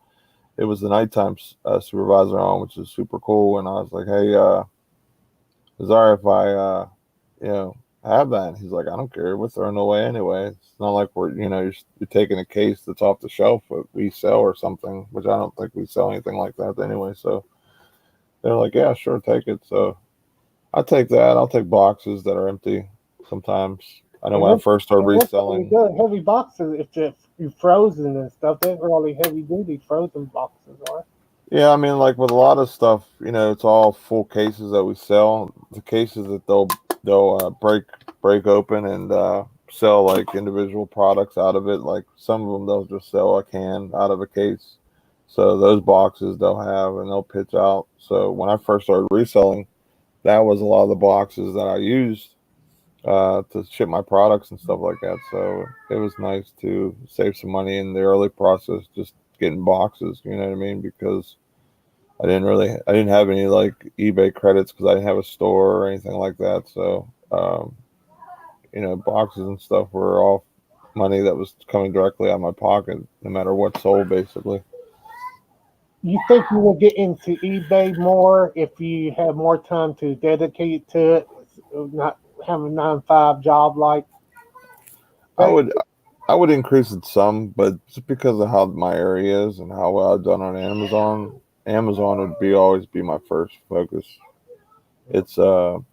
it was the nighttime supervisor on, which is super cool. And I was like, hey, is it all right if I have that? And he's like, I don't care. We're throwing it away anyway. It's not like we're you're taking a case that's off the shelf that we sell or something, which I don't think we sell anything like that anyway. So they're like, yeah, sure, take it. So I take that. I'll take boxes that are empty sometimes. I know when I first started reselling. Good heavy boxes if you're frozen and stuff. They're really heavy duty frozen boxes are. Yeah, I mean, like with a lot of stuff, it's all full cases that we sell. The cases that they'll break open and sell like individual products out of it. Like some of them they'll just sell a can out of a case. So those boxes they'll have and they'll pitch out. So when I first started reselling, that was a lot of the boxes that I used to ship my products and stuff like that. So it was nice to save some money in the early process, just getting boxes. You know what I mean? Because I didn't have any like eBay credits because I didn't have a store or anything like that. So boxes and stuff were all money that was coming directly out of my pocket, no matter what sold, basically. You think you will get into eBay more if you have more time to dedicate to it, not having a 9 to 5 job like? I would increase it some, but just because of how my area is and how well I've done on Amazon would always be my first focus. It's a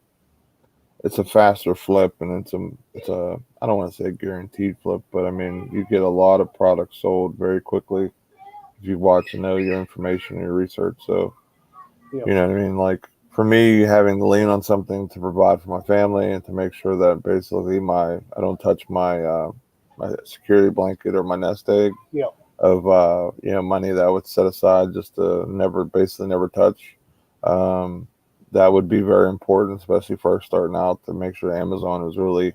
faster flip, and it's a I don't want to say guaranteed flip, but I mean you get a lot of products sold very quickly if you watch and know your information and your research. So Yeah. you know what I mean? Like for me, having to lean on something to provide for my family and to make sure that basically I don't touch my my security blanket or my nest egg Yeah. of money that I would set aside just to never touch. That would be very important, especially first starting out, to make sure Amazon is really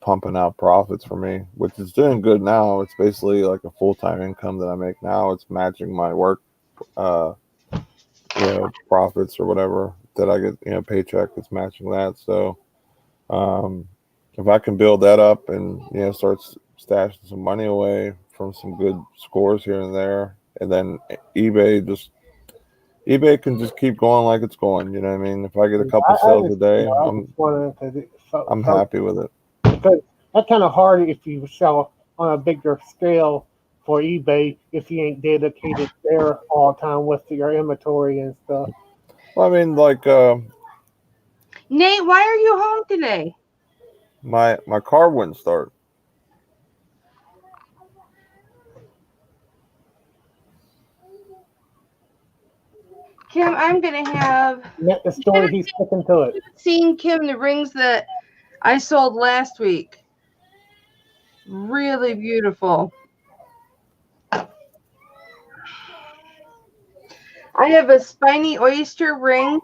pumping out profits for me, which is doing good now. It's basically like a full-time income that I make now. It's matching my work profits or whatever that I get, paycheck. It's matching that. So if I can build that up and start stashing some money away from some good scores here and there, and then eBay can just keep going like it's going. You know what I mean? If I get a couple sales a day, I'm happy with it. Because that's kind of hard if you sell on a bigger scale for eBay if you ain't dedicated there all the time with your inventory and stuff. Well, I mean, like Nate, why are you home today? My car wouldn't start. Kim, I'm going to have... Met the story, he's sticking to it. Seen, Kim, the rings that I sold last week. Really beautiful. I have a spiny oyster ring,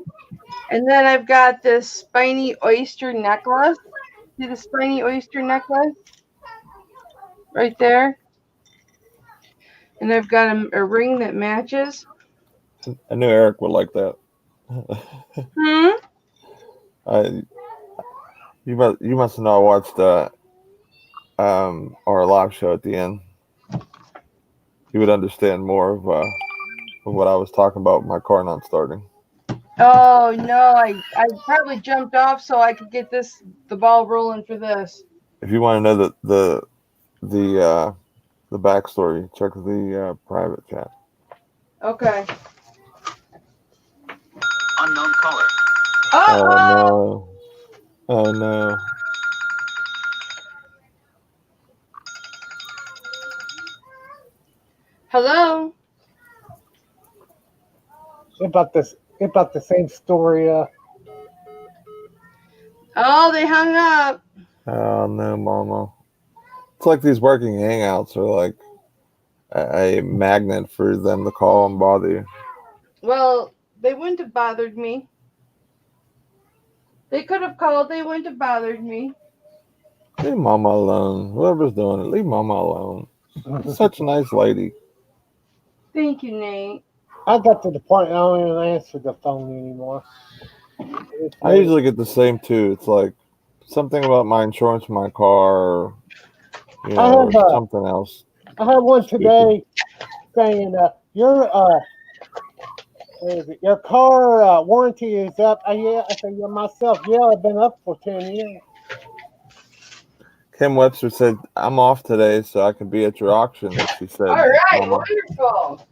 and then I've got this spiny oyster necklace. See the spiny oyster necklace? Right there. And I've got a ring that matches. I knew Eric would like that. You must know I watched our live show at the end. You would understand more of what I was talking about. My car not starting. Oh no, I probably jumped off so I could get the ball rolling for this. If you want to know the backstory, check the private chat. Okay. Unknown caller. Oh no! Oh no! Hello. About the same story. Oh, they hung up. Oh no, Mama! It's like these working hangouts are like a magnet for them to call and bother you. Well, they wouldn't have bothered me. They could have called. They wouldn't have bothered me. Leave Mama alone. Whoever's doing it, leave Mama alone. Such a nice lady. Thank you, Nate. I got to the point I don't even answer the phone anymore. I usually get the same too. It's like something about my insurance for my car, or, or something else. I had one today saying your car warranty is up. Yeah, I said, yeah, myself. Yeah, I've been up for 10 years. Kim Webster said, "I'm off today, so I can be at your auction." She said, All right, Mama. wonderful.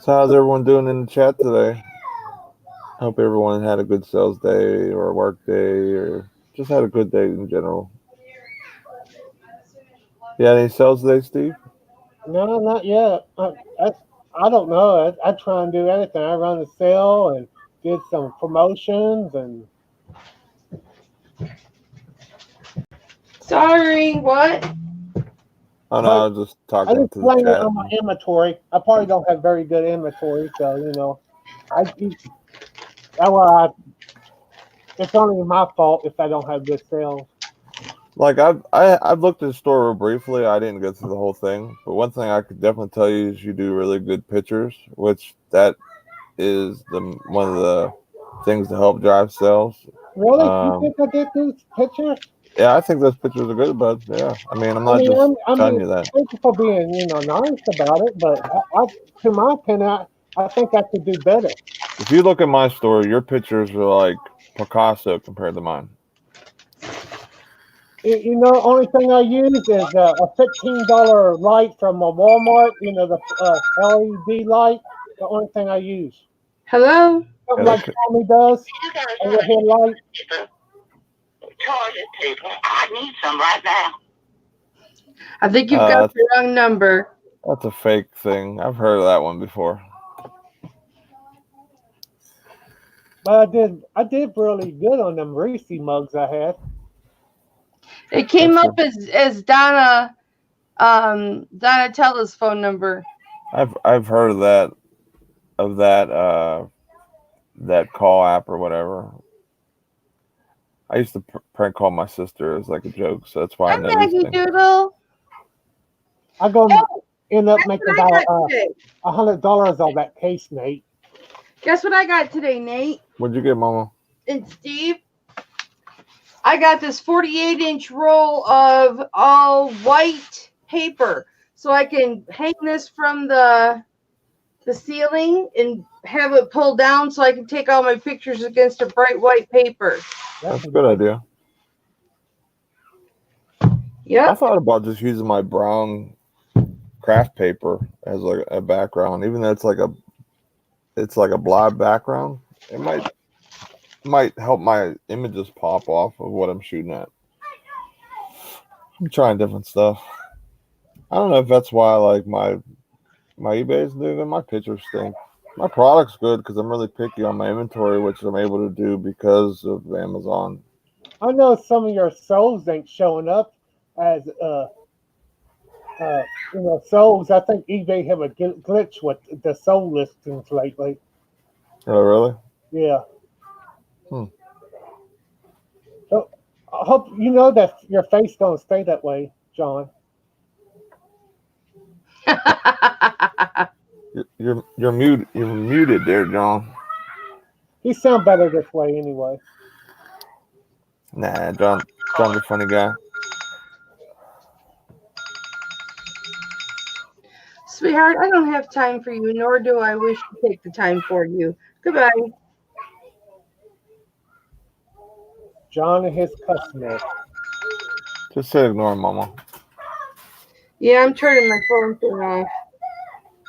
So how's everyone doing in the chat today? Hope everyone had a good sales day or a work day or just had a good day in general. Yeah, any sales today, Steve? No, not yet. I don't know. I try and do anything. I run a sale and did some promotions and. Sorry, what? Oh no, I was just talking I just to the blame it chat. on my inventory. I probably don't have very good inventory, so it's only my fault if I don't have good sales. Like I've looked at the store real briefly. I didn't go through the whole thing, but one thing I could definitely tell you is you do really good pictures, which that is one of the things to help drive sales. Really? You think I did these pictures? Yeah, I think those pictures are good, bud. Yeah, I mean, I'm not just telling you that. Thank you for being, nice about it, but to my opinion, I think I could do better. If you look at my store, your pictures are like Picasso compared to mine. Only thing I use is a $15 light from a Walmart. The LED light. The only thing I use. Hello. Something like Tommy does. And your headlight. Toilet paper. I need some right now. I think you've got the wrong number. That's a fake thing. I've heard of that one before. But I did really good on them Reese mugs I had. It came up as Donna Donatella's phone number. I've heard of that call app or whatever. I used to prank call my sister as like a joke, so that's why I know these things. Doodle. I'm gonna end up making about $100 on that case, Nate. Guess what I got today, Nate? What'd you get, Mama? And Steve? I got this 48-inch roll of all white paper, so I can hang this from the ceiling and have it pulled down so I can take all my pictures against a bright white paper. That's a good idea. Yep. I thought about just using my brown craft paper as like a background, even though it's like a black background. It might help my images pop off of what I'm shooting at. I'm trying different stuff. I don't know if that's why like my eBay is doing good. My pictures stink. My product's good because I'm really picky on my inventory, which I'm able to do because of Amazon. I know some of your souls ain't showing up as souls. I think eBay have a glitch with the soul listings lately. Oh, really? Yeah. Hmm. So I hope you know that your face don't stay that way, John. You're muted there, John. You sound better this way anyway. Nah, John's a funny guy. Sweetheart, I don't have time for you, nor do I wish to take the time for you. Goodbye. John and his customers. Just say ignore him, Mama. Yeah, I'm turning my phone thing off.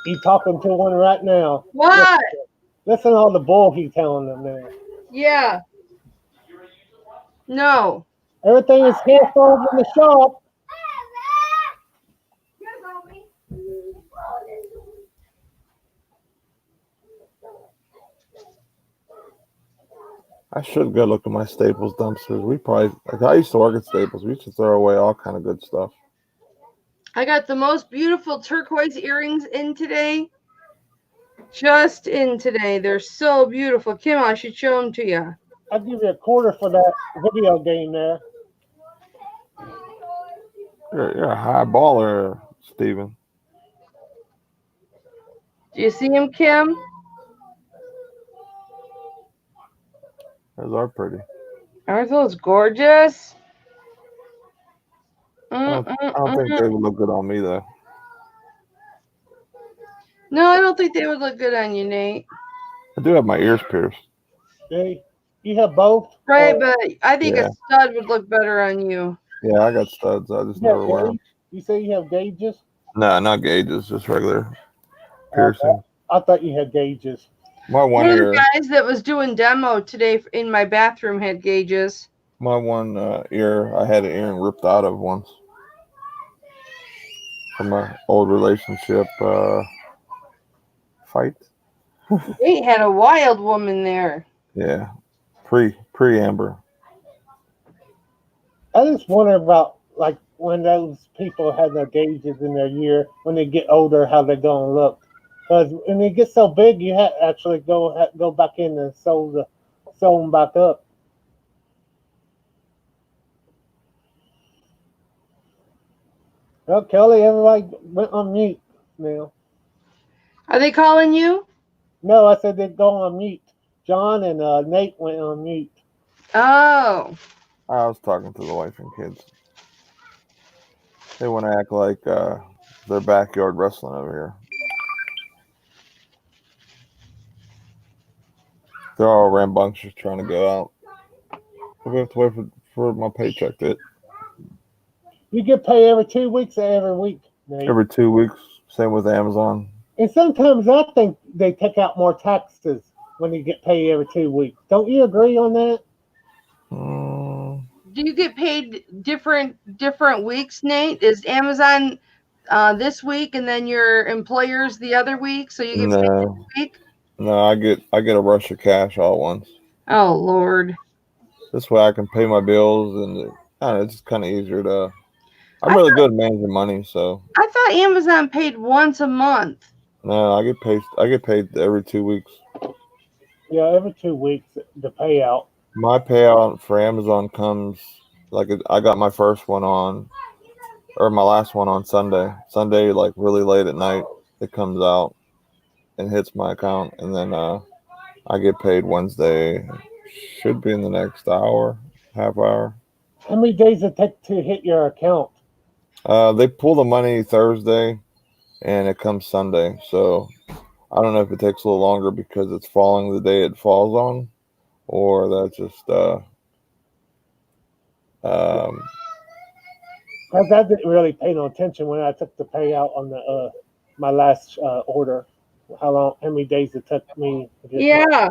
He talking to one right now. What? Listen to all the bull he telling them now. Yeah. No. Everything is here for in the shop. I should go look at my Staples dumpsters. We probably like I used to work at Staples. We used to throw away all kind of good stuff. I got the most beautiful turquoise earrings in today. Just in today. They're so beautiful. Kim, I should show them to you. I'll give you a quarter for that video game there. You're a high baller, Steven. Do you see them, Kim? Those are pretty. Aren't those gorgeous? I don't think they would look good on me though. No, I don't think they would look good on you, Nate. I do have my ears pierced. Hey, you have both? Right, but I think Yeah. a stud would look better on you. Yeah, I got studs. I just You have never wear them. gauge? You say you have gauges? No, not gauges, just regular piercing. I thought you had gauges. My one One of ear, the guys that was doing demo today in my bathroom had gauges. my one ear, I had an earring ripped out of once from my old relationship fight. Nate had a wild woman there. Yeah, pre Amber. I just wonder about like when those people have their gauges in their ear, when they get older, how they're gonna look. Because when they get so big, you have to actually go back in and sew them back up. Well, Kelly, everybody went on mute now. Are they calling you? No, I said they'd go on mute. John and Nate went on mute. Oh. I was talking to the wife and kids. They want to act like they're backyard wrestling over here. They're all rambunctious trying to go out. We have to wait for my paycheck to hit. You get paid every 2 weeks or every week, Nate. Every 2 weeks. Same with Amazon. And sometimes I think they take out more taxes when you get paid every 2 weeks. Don't you agree on that? Do you get paid different weeks, Nate? Is Amazon this week and then your employer's the other week? So you get paid this week? No, I get a rush of cash all at once. Oh Lord. This way I can pay my bills and I don't know, it's just kind of easier to. I'm really good at managing money, so. I thought Amazon paid once a month. No, I get paid every 2 weeks. Yeah, every 2 weeks the payout. My payout for Amazon comes like I got my first one on, or my last one on Sunday. Sunday, like really late at night, it comes out and hits my account, and then I get paid Wednesday. Should be in the next half hour. How many days it take to hit your account? They pull the money Thursday, and it comes Sunday. So I don't know if it takes a little longer because it's falling the day it falls on, or that's just Because I didn't really pay no attention when I took the payout on the my last order. How many days it took me to get my. Yeah,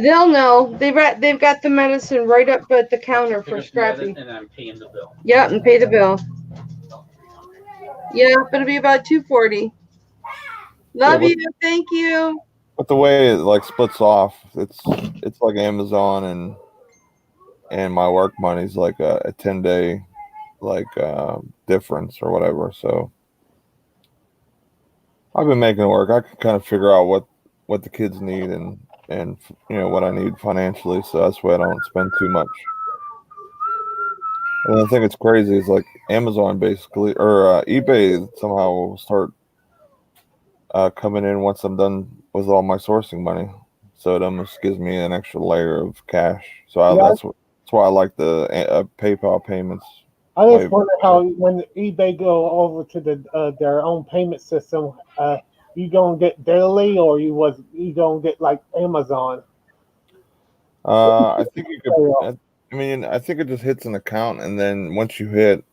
they'll know. They've got the medicine right up at the counter for Scrappy. And I'm paying the bill. Yep, and pay the bill. Yeah, it'll be about $240. Love Yeah, you. Thank you. but the way it like splits off, it's like Amazon and my work money's like a 10-day like difference or whatever. So I've been making it work. I can kind of figure out what the kids need and what I need financially, so that's why I don't spend too much. And I think it's crazy is like Amazon basically or eBay somehow will start coming in once I'm done with all my sourcing money. So it almost gives me an extra layer of cash. So that's why I like the PayPal payments. I just wonder how when eBay go over to their own payment system, you gonna get daily or you gonna get like Amazon? I think you could. I mean, I think it just hits an account, and then once you hit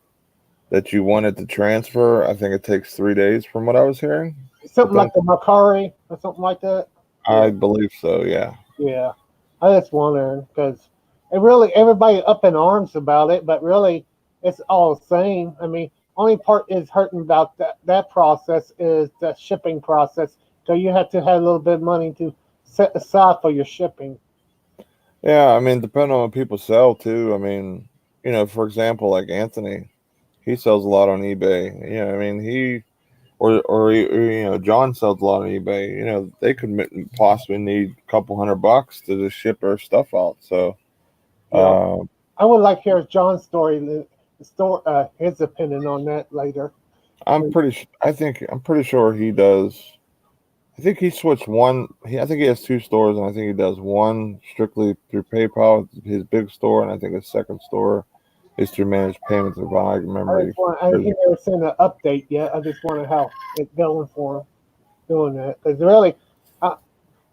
that you want it to transfer, I think it takes 3 days, from what I was hearing. Something like the Macari or something like that. I believe so. Yeah. Yeah, I just wondering because it really everybody up in arms about it, but really it's all the same. I mean, only part is hurting about that process is the shipping process. So you have to have a little bit of money to set aside for your shipping. Yeah, I mean, depending on what people sell too. I mean, for example, like Anthony, he sells a lot on eBay. I mean, he or John sells a lot on eBay. They could possibly need a couple $100 to just ship their stuff out. So, I would like to hear John's story, his opinion on that later. I'm pretty sure he does. I think he switched one. I think he has 2 stores, and I think he does one strictly through PayPal, his big store, and I think his second store is through managed payments. If I remember, I never seen an update yet. I just wonder how it's going for him doing that. Because really,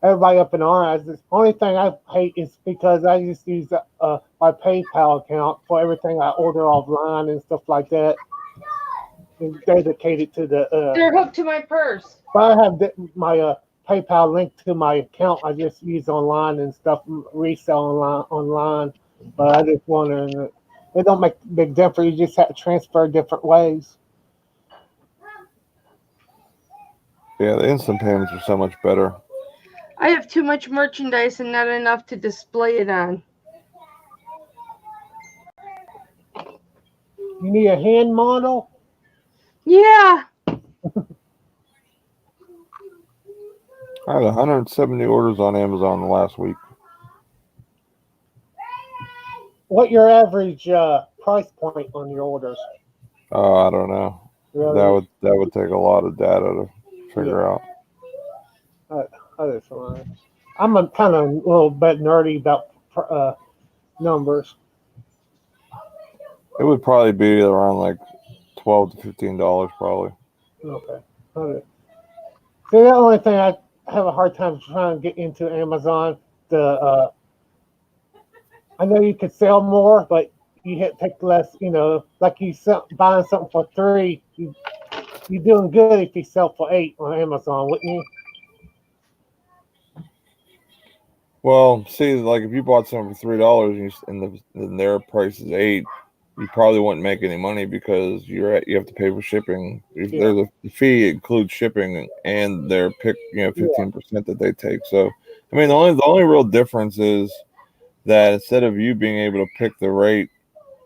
everybody up in arms. The only thing I hate is because I just use my PayPal account for everything I order offline and stuff like that. It's dedicated to the. They're hooked to my purse. But I have my PayPal linked to my account. I just use online and stuff, resell online. But I just wondering, it don't make a big difference. You just have to transfer different ways. Yeah, the instant payments are so much better. I have too much merchandise and not enough to display it on. You need a hand model? Yeah. I had 170 orders on Amazon the last week. What your average price point on your orders? I don't know. Really? That would take a lot of data to figure out. I'm a kind of a little bit nerdy about numbers. It would probably be around like $12 to $15 probably. Okay. See, the only thing I have a hard time trying to get into Amazon. I know you could sell more, but you hit take less. Like you buying something for $3, you're doing good if you sell for $8 on Amazon, wouldn't you? Well, see, like if you bought something for $3 and their price is $8, you probably wouldn't make any money because you have to pay for shipping. There's a fee includes shipping and their 15% that they take. So, I mean, the only real difference is that instead of you being able to pick the rate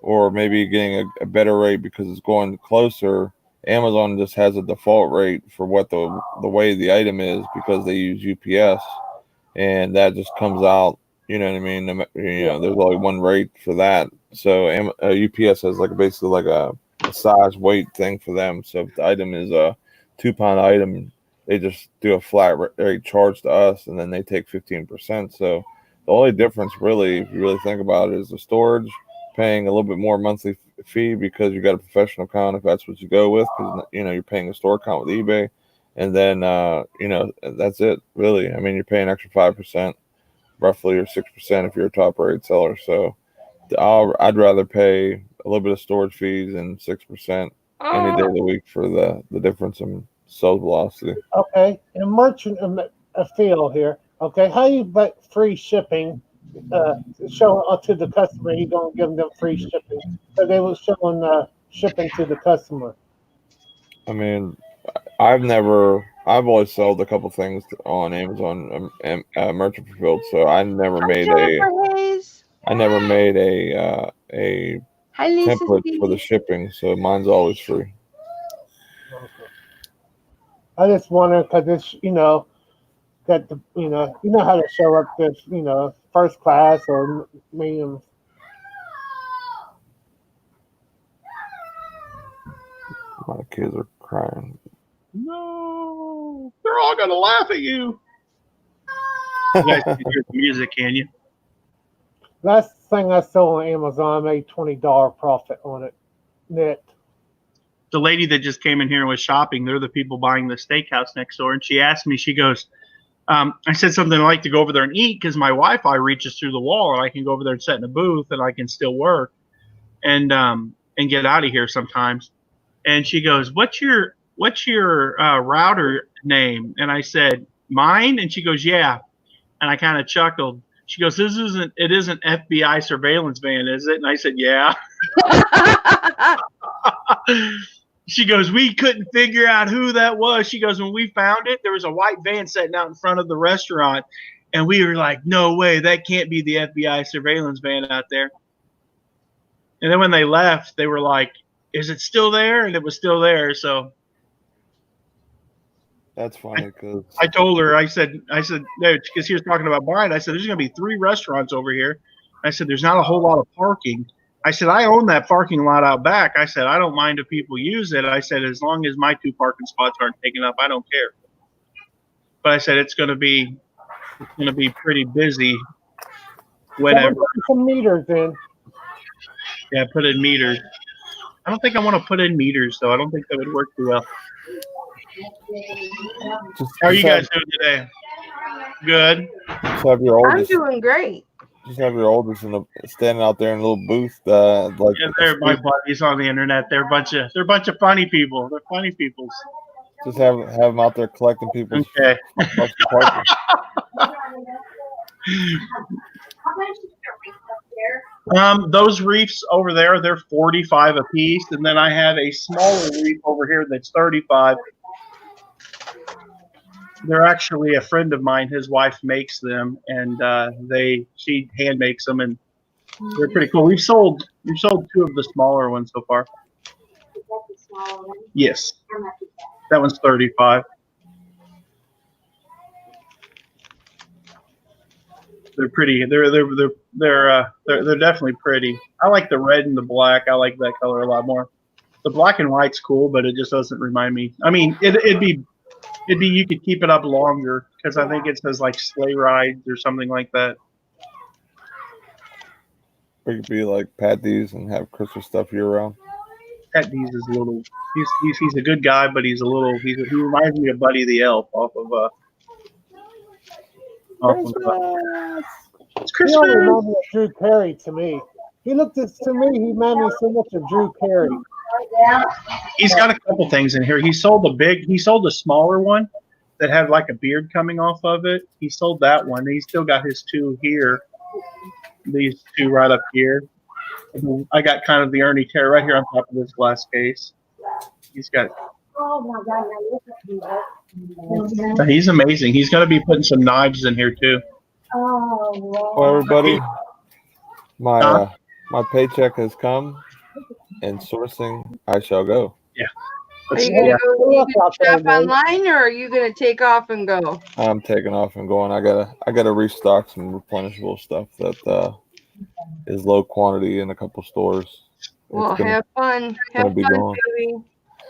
or maybe getting a better rate because it's going closer, Amazon just has a default rate for what the way the item is because they use UPS, and that just comes out. You know what I mean? There's only one rate for that. So UPS has basically like a size weight thing for them. So if the item is a 2-pound item, they just do a flat rate charge to us, and then they take 15%. So the only difference, really, if you really think about it, is the storage, paying a little bit more monthly fee because you got a professional account if that's what you go with, because you're paying a store account with eBay, and then that's it, really. I mean, you're paying extra 5%. Roughly, or 6% if you're a top rated seller. So I'd rather pay a little bit of storage fees and 6% any day of the week for the difference in sales velocity. Okay, and merchant feel here. Okay, how you bet free shipping? Show to the customer you're gonna give them free shipping. So they were showing shipping to the customer. I mean, I've always sold a couple things on Amazon merchant fulfilled, so I never Hi, made Jennifer Hayes. a Hi, Lisa template for the Steve. shipping, so mine's always free. Okay. I just wonder because it's that the you know how to show up this first class or medium. My kids are crying. No, they're all gonna laugh at you. You guys can hear the music, can you? Last thing I sold on Amazon, I made $20 profit on it net. The lady that just came in here and was shopping, they're the people buying the steakhouse next door. And she asked me, she goes, I said something I like to go over there and eat because my Wi-Fi reaches through the wall and I can go over there and sit in a booth and I can still work and get out of here sometimes. And she goes, what's your router name? And I said, mine? And she goes, yeah. And I kind of chuckled. She goes, it isn't FBI surveillance van, is it? And I said, yeah. She goes, we couldn't figure out who that was. She goes, when we found it, there was a white van sitting out in front of the restaurant. And we were like, no way, that can't be the FBI surveillance van out there. And then when they left, they were like, is it still there? And it was still there. So That's funny because I told her, I said, because she was talking about buying. I said, there's going to be 3 restaurants over here. I said, there's not a whole lot of parking. I said, I own that parking lot out back. I said, I don't mind if people use it. I said, as long as my 2 parking spots aren't taken up, I don't care. But I said, it's going to be pretty busy whenever. Put some meters in. Yeah, put in meters. I don't think I want to put in meters, though. I don't think that would work too well. How are you guys doing today? Good. Just have your I'm oldest. doing great. Just have your oldest standing out there in a little booth, like Yeah, they're my buddies on the internet. They're a bunch of funny people. They're funny peoples. just have them out there collecting people's Okay. parking. Those reefs over there, they're 45 a piece, and then I have a smaller reef over here that's 35. They're actually a friend of mine. His wife makes them, and she hand makes them, and they're pretty cool. We've sold 2 of the smaller ones so far. Yes, that one's 35. They're pretty. They're definitely pretty. I like the red and the black. I like that color a lot more. The black and white's cool, but it just doesn't remind me. I mean, it'd be you could keep it up longer because I think it says like sleigh rides or something like that. Or you could be like Pat D's and have Christmas stuff year round. Pat D's is a little. He's a good guy, but he's a little. He reminds me of Buddy the Elf off of. It's He only Christmas. reminded me of Drew Carey to me. He looked at to me. He reminded me so much of Drew Carey. He's got a couple things in here. He sold a smaller one that had like a beard coming off of it. He sold that one. He's still got his 2 here. These 2 right up here. I got kind of the Ernie Terror right here on top of this glass case. He's got. He's amazing. He's going to be putting some knives in here too. Well, everybody, my paycheck has come, and sourcing I shall go. Yeah. Are you gonna go shop online, or are you gonna take off and go? I'm taking off and going. I gotta restock some replenishable stuff that is low quantity in a couple stores. Well, have fun. Have be fun, going. Joey.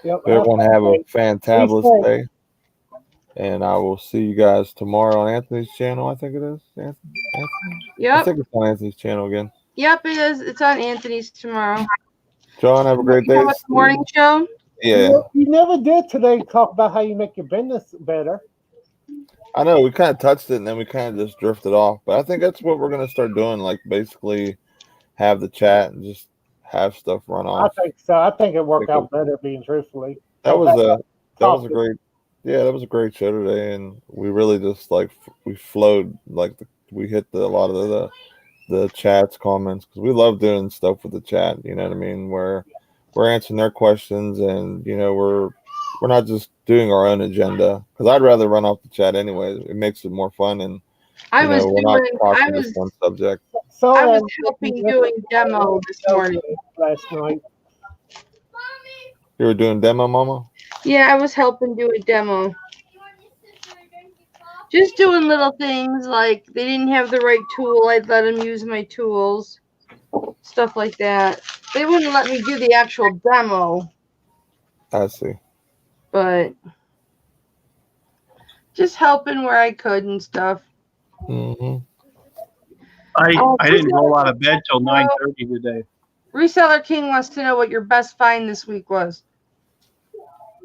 Yep. Everyone have a fantabulous day. And I will see you guys tomorrow on Anthony's channel. I think it is. Anthony? I Yep. think it's on Anthony's channel again. Yep, it is. It's on Anthony's tomorrow. John, have a great day. The morning show. Yeah. You never did today talk about how you make your business better. I know we kind of touched it and then we kind of just drifted off. But I think that's what we're going to start doing. Like basically have the chat and just have stuff run I off. think so. I think it worked out better, being truthfully. That was a Topic. great, yeah, that was a great show today, and we really just like we flowed, like we hit a lot of the chat's comments, because we love doing stuff with the chat. You know what I mean? Where we're answering their questions, and you know we're not just doing our own agenda, because I'd rather run off the chat anyway. It makes it more fun, and I you know, was we're not doing. talking just one subject. So I was helping doing demo this morning. last night. You were doing demo, Mama? Yeah, I was helping do a demo. Just doing little things like they didn't have the right tool. I'd let them use my tools. Stuff like that. They wouldn't let me do the actual demo, I see. but just helping where I could and stuff. Mm-hmm. I didn't roll out of bed till 9:30 today. Reseller King wants to know what your best find this week was.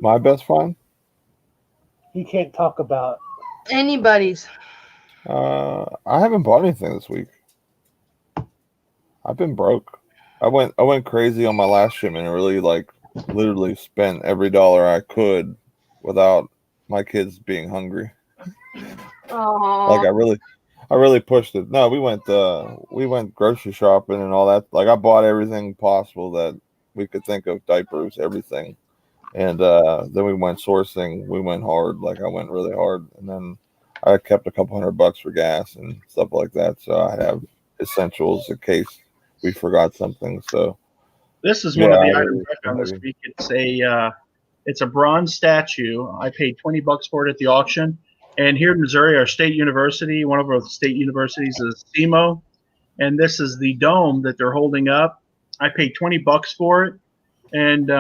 My best find? You can't talk about Anybody's. I haven't bought anything this week. I've been broke. I went crazy on my last shipment and really literally spent every dollar I could without my kids being hungry. Aww. Like I really pushed it. No, we went grocery shopping and all that. Like I bought everything possible that we could think of, diapers, everything. And then we went sourcing. We went hard. Like I went really hard. And then I kept a couple $100 for gas and stuff like that. So I have essentials in case we forgot something. So this is one of the items I found this week. It's a bronze statue. I paid $20 for it at the auction. And here in Missouri, our state university, one of our state universities is SEMO. And this is the dome that they're holding up. I paid $20 for it. And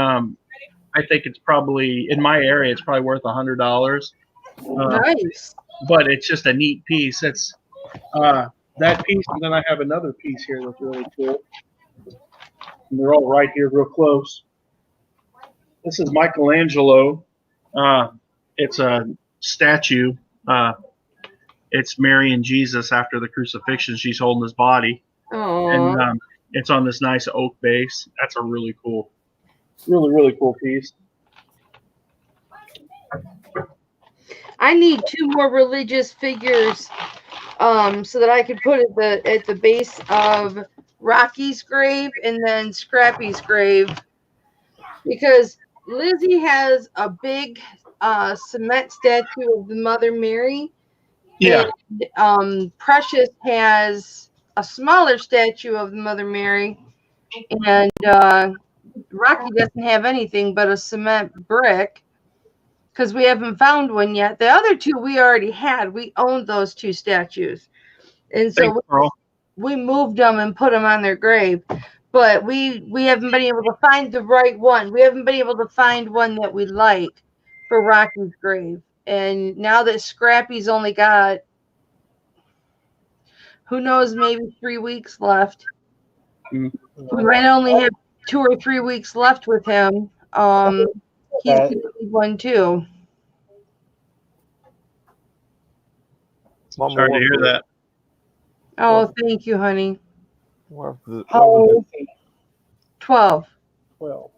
I think it's probably, in my area, it's probably worth $100. Nice. But it's just a neat piece. It's that piece, and then I have another piece here that's really cool. And they're all right here real close. This is Michelangelo. It's a statue. It's Mary and Jesus after the crucifixion. She's holding his body. Aww. And it's on this nice oak base. That's a really cool, really cool piece. I need 2 more religious figures so that I could put at the base of Rocky's grave and then Scrappy's grave, because Lizzie has a big cement statue of the Mother Mary. Yeah. And Precious has a smaller statue of the Mother Mary, and Rocky doesn't have anything but a cement brick, because we haven't found one yet. The other 2 we already had. We owned those 2 statues. And so we moved them and put them on their grave. But we haven't been able to find the right one. We haven't been able to find one that we like for Rocky's grave. And now that Scrappy's only got, who knows, maybe 3 weeks left. Mm-hmm. We might only have 2 or 3 weeks left with him. He's going to need one too. Sorry to hear that. Oh, thank you, honey. How old is he? 12. 12.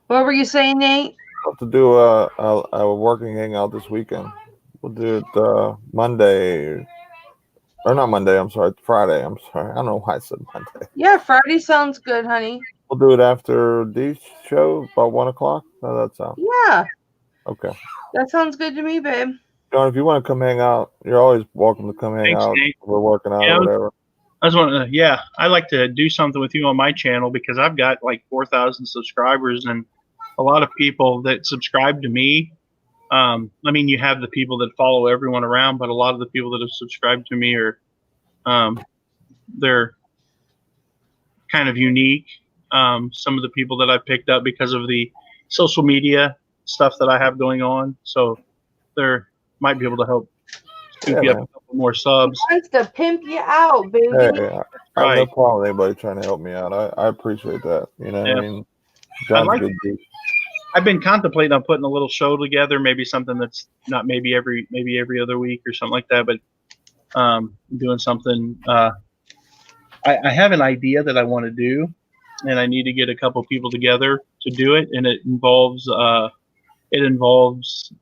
What were you saying, Nate? I'll have to do a working hangout this weekend. We'll do it Monday. Or not Monday, I'm sorry. Friday. I'm sorry. I don't know why I said Monday. Yeah, Friday sounds good, honey. We'll do it after Dee's show, about 1 o'clock. How does that sound? Yeah. Okay. That sounds good to me, babe. John, if you want to come hang out, you're always welcome to come hang out. Nate. We're working out or whatever. I was wondering, I like to do something with you on my channel because I've got like 4,000 subscribers, and a lot of people that subscribe to me. I mean, you have the people that follow everyone around, but a lot of the people that have subscribed to me are, they're kind of unique. Some of the people that I picked up because of the social media stuff that I have going on, so they're might be able to help scoop you up a couple more subs. He wants to pimp you out, baby. Hey, I have no problem with anybody trying to help me out. I appreciate that. You know what I mean? John's a good dude. I've been contemplating on putting a little show together, maybe something that's not maybe every other week or something like that, but doing something. I have an idea that I want to do, and I need to get a couple people together to do it, and it involves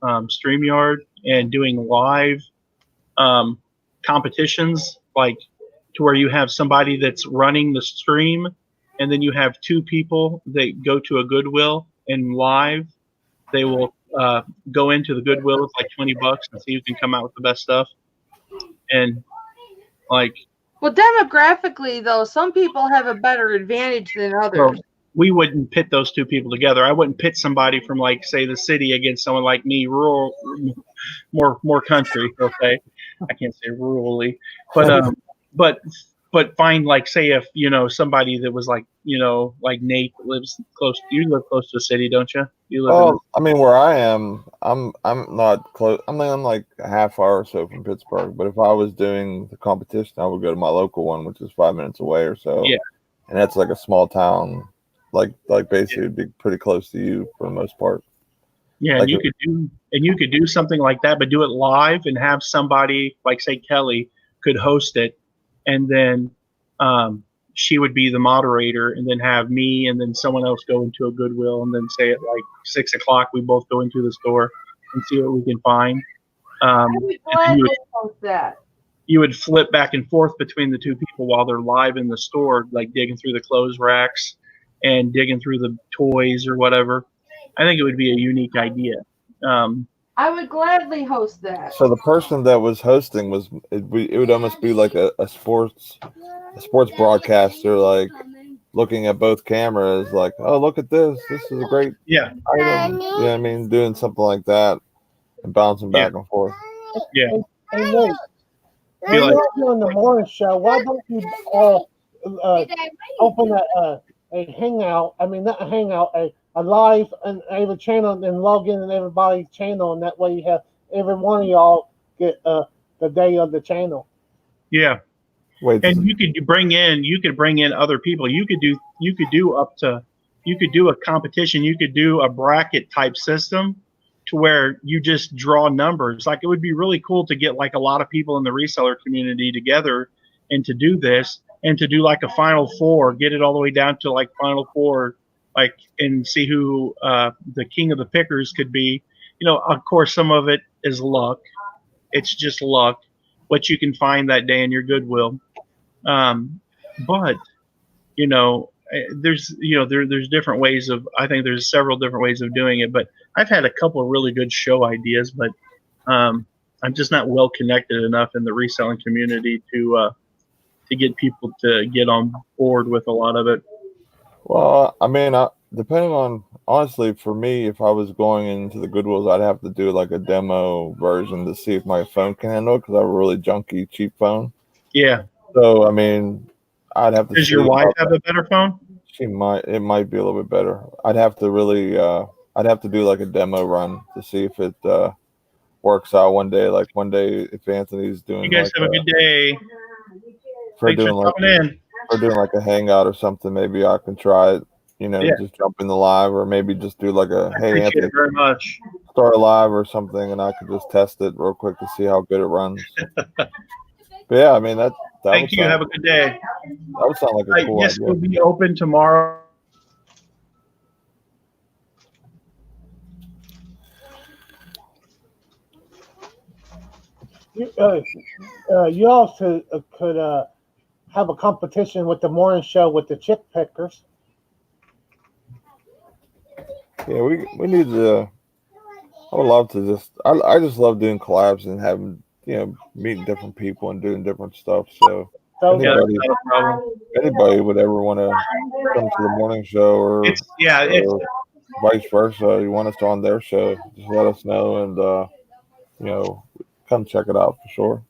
StreamYard and doing live um, competitions, like to where you have somebody that's running the stream, and then you have two people that go to a Goodwill and live. They will go into the Goodwill with like $20 and see who can come out with the best stuff. And like, Well, demographically, though, some people have a better advantage than so others. we wouldn't pit those two people together. I wouldn't pit somebody from like say the city against someone like me, rural, more country. Okay, I can't say rurally, but but find like say if somebody that was like like Nate lives close. You live close to the city, don't you? You live in Well, I mean, where I am, I'm not close. I mean, I'm like a half hour or so from Pittsburgh. But if I was doing the competition, I would go to my local one, which is 5 minutes away or so. Yeah. And that's like a small town, like basically it'd be pretty close to you for the most part. Yeah, Like and you could do something like that, but do it live and have somebody like say Kelly could host it, and then she would be the moderator, and then have me and then someone else go into a Goodwill, and then say at like 6 o'clock we both go into the store and see what we can find. I would gladly post that. You would flip back and forth between the two people while they're live in the store, like digging through the clothes racks and digging through the toys or whatever. I think it would be a unique idea. I would gladly host that. So the person that was hosting it would almost be like a sports broadcaster, like looking at both cameras, like, oh, look at this. This is a great item. You know what I mean? Doing something like that and bouncing back and forth. Yeah. Hey, Nate, when you're doing the morning show, why don't you open a hangout? I mean, not a hangout, a live and a channel, and log in everybody's channel, and that way you have every one of y'all get the day of the channel. Yeah. Wait, and you could bring in other people. You could do a competition. You could do a bracket type system to where you just draw numbers. Like, it would be really cool to get like a lot of people in the reseller community together and to do this, and to do like a final four, get it all the way down to like final four, like, and see who the king of the pickers could be. Of course, some of it is luck. It's just luck, what you can find that day in your Goodwill. But there's different ways of. I think there's several different ways of doing it. But I've had a couple of really good show ideas, but I'm just not well connected enough in the reselling community to get people to get on board with a lot of it. Well, I mean, depending on, honestly, for me, if I was going into the Goodwills, I'd have to do like a demo version to see if my phone can handle it, because I have a really junky, cheap phone. Yeah. So, I mean, I'd have to. Does your wife have a better phone? It might be a little bit better. I'd have to really, I'd have to do like a demo run to see if it works out one day. Like one day, if Anthony's doing. You guys have a good day. Thanks for coming in. Or doing like a hangout or something, maybe I can try it. Just jump in the live, or maybe just do like a hey Anthony, it very much. Start a live or something, and I could just test it real quick to see how good it runs. But yeah, I mean that. Thank you. Have a good day. That would sound like a cool idea. We'll be open tomorrow. You also could have a competition with the morning show with the chick pickers. Yeah, we need to. I would love to just. I just love doing collabs and having meeting different people and doing different stuff. So anybody would ever want to come to the morning show or vice versa. You want us on their show? Just let us know, and come check it out for sure.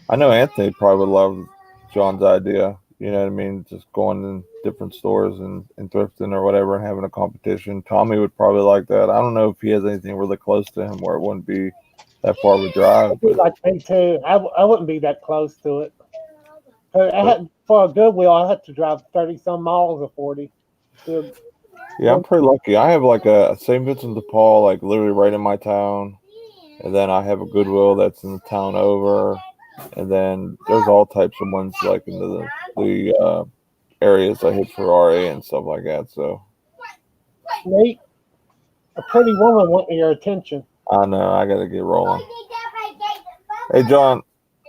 I know Anthony probably would love John's idea. You know what I mean? Just going in different stores and thrifting or whatever and having a competition. Tommy would probably like that. I don't know if he has anything really close to him where it wouldn't be that far of a drive. Like me too. I wouldn't be that close to it. For a Goodwill, I had to drive 30 some miles or 40. Yeah, I'm pretty lucky. I have like a St. Vincent de Paul, like literally right in my town. And then I have a Goodwill that's in the town over. And then there's all types of ones like in the areas I hit for RA and stuff like that. So Nate, a pretty woman wanting your attention. I know I got to get rolling. Hey, John,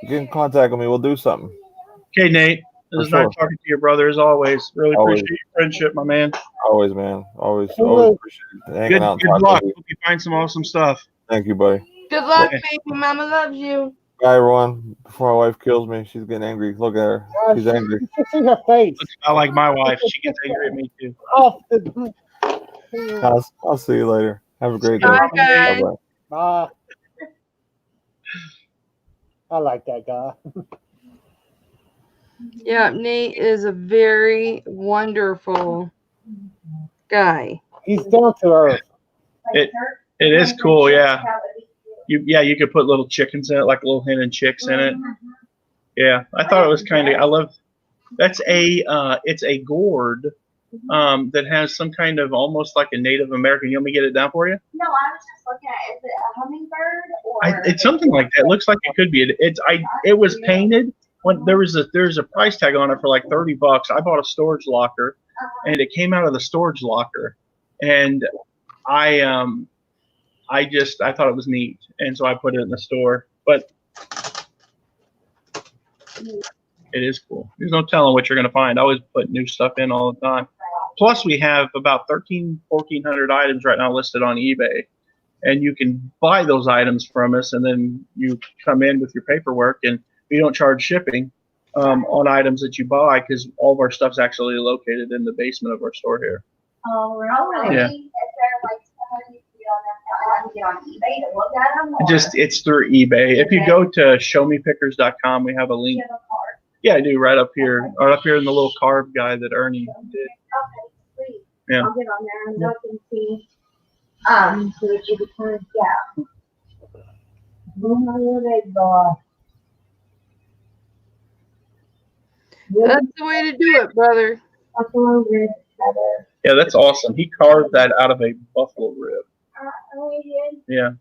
get in contact with me. We'll do something. Okay, Nate. It was nice talking to your brother as always. Really appreciate your friendship, my man. Always, man. Always appreciate hanging out. Good luck. Hope you find some awesome stuff. Thank you, buddy. Good luck, baby. Mama loves you. Bye, everyone. Before my wife kills me, she's getting angry. Look at her. She's angry. You can see her face. I like my wife. She gets angry at me too. Oh, I'll see you later. Have a great day. Bye, guys. Bye-bye. Bye. I like that guy. Yeah, Nate is a very wonderful guy. He's down to earth. It is cool, yeah. You could put little chickens in it, like little hen and chicks in it. Yeah, I thought it was kind of. I love. That's it's a gourd that has some kind of almost like a Native American. You want me to get it down for you? No, I was just looking at, is it a hummingbird or? It's something like that. It looks like it could be. It was painted. When there's a price tag on it for like $30. I bought a storage locker, and it came out of the storage locker, and I thought it was neat, and so I put it in the store. But it is cool. There's no telling what you're gonna find. I always put new stuff in all the time. Plus, we have about 1,400 items right now listed on eBay, and you can buy those items from us, and then you come in with your paperwork, and we don't charge shipping on items that you buy because all of our stuff's actually located in the basement of our store here. Oh, really? Yeah. Is there like somebody to get on eBay to look at them? It's through eBay. If you go to showmepickers.com, we have a link. Yeah, I do, right up here in the little carved guy that Ernie did. Okay, sweet. Yeah. I'll get on there and look and see. So that you can, yeah. Big boy. That's the way to do it, brother. Buffalo rib feather. Yeah, that's awesome. He carved that out of a buffalo rib. Oh, he did? Yeah.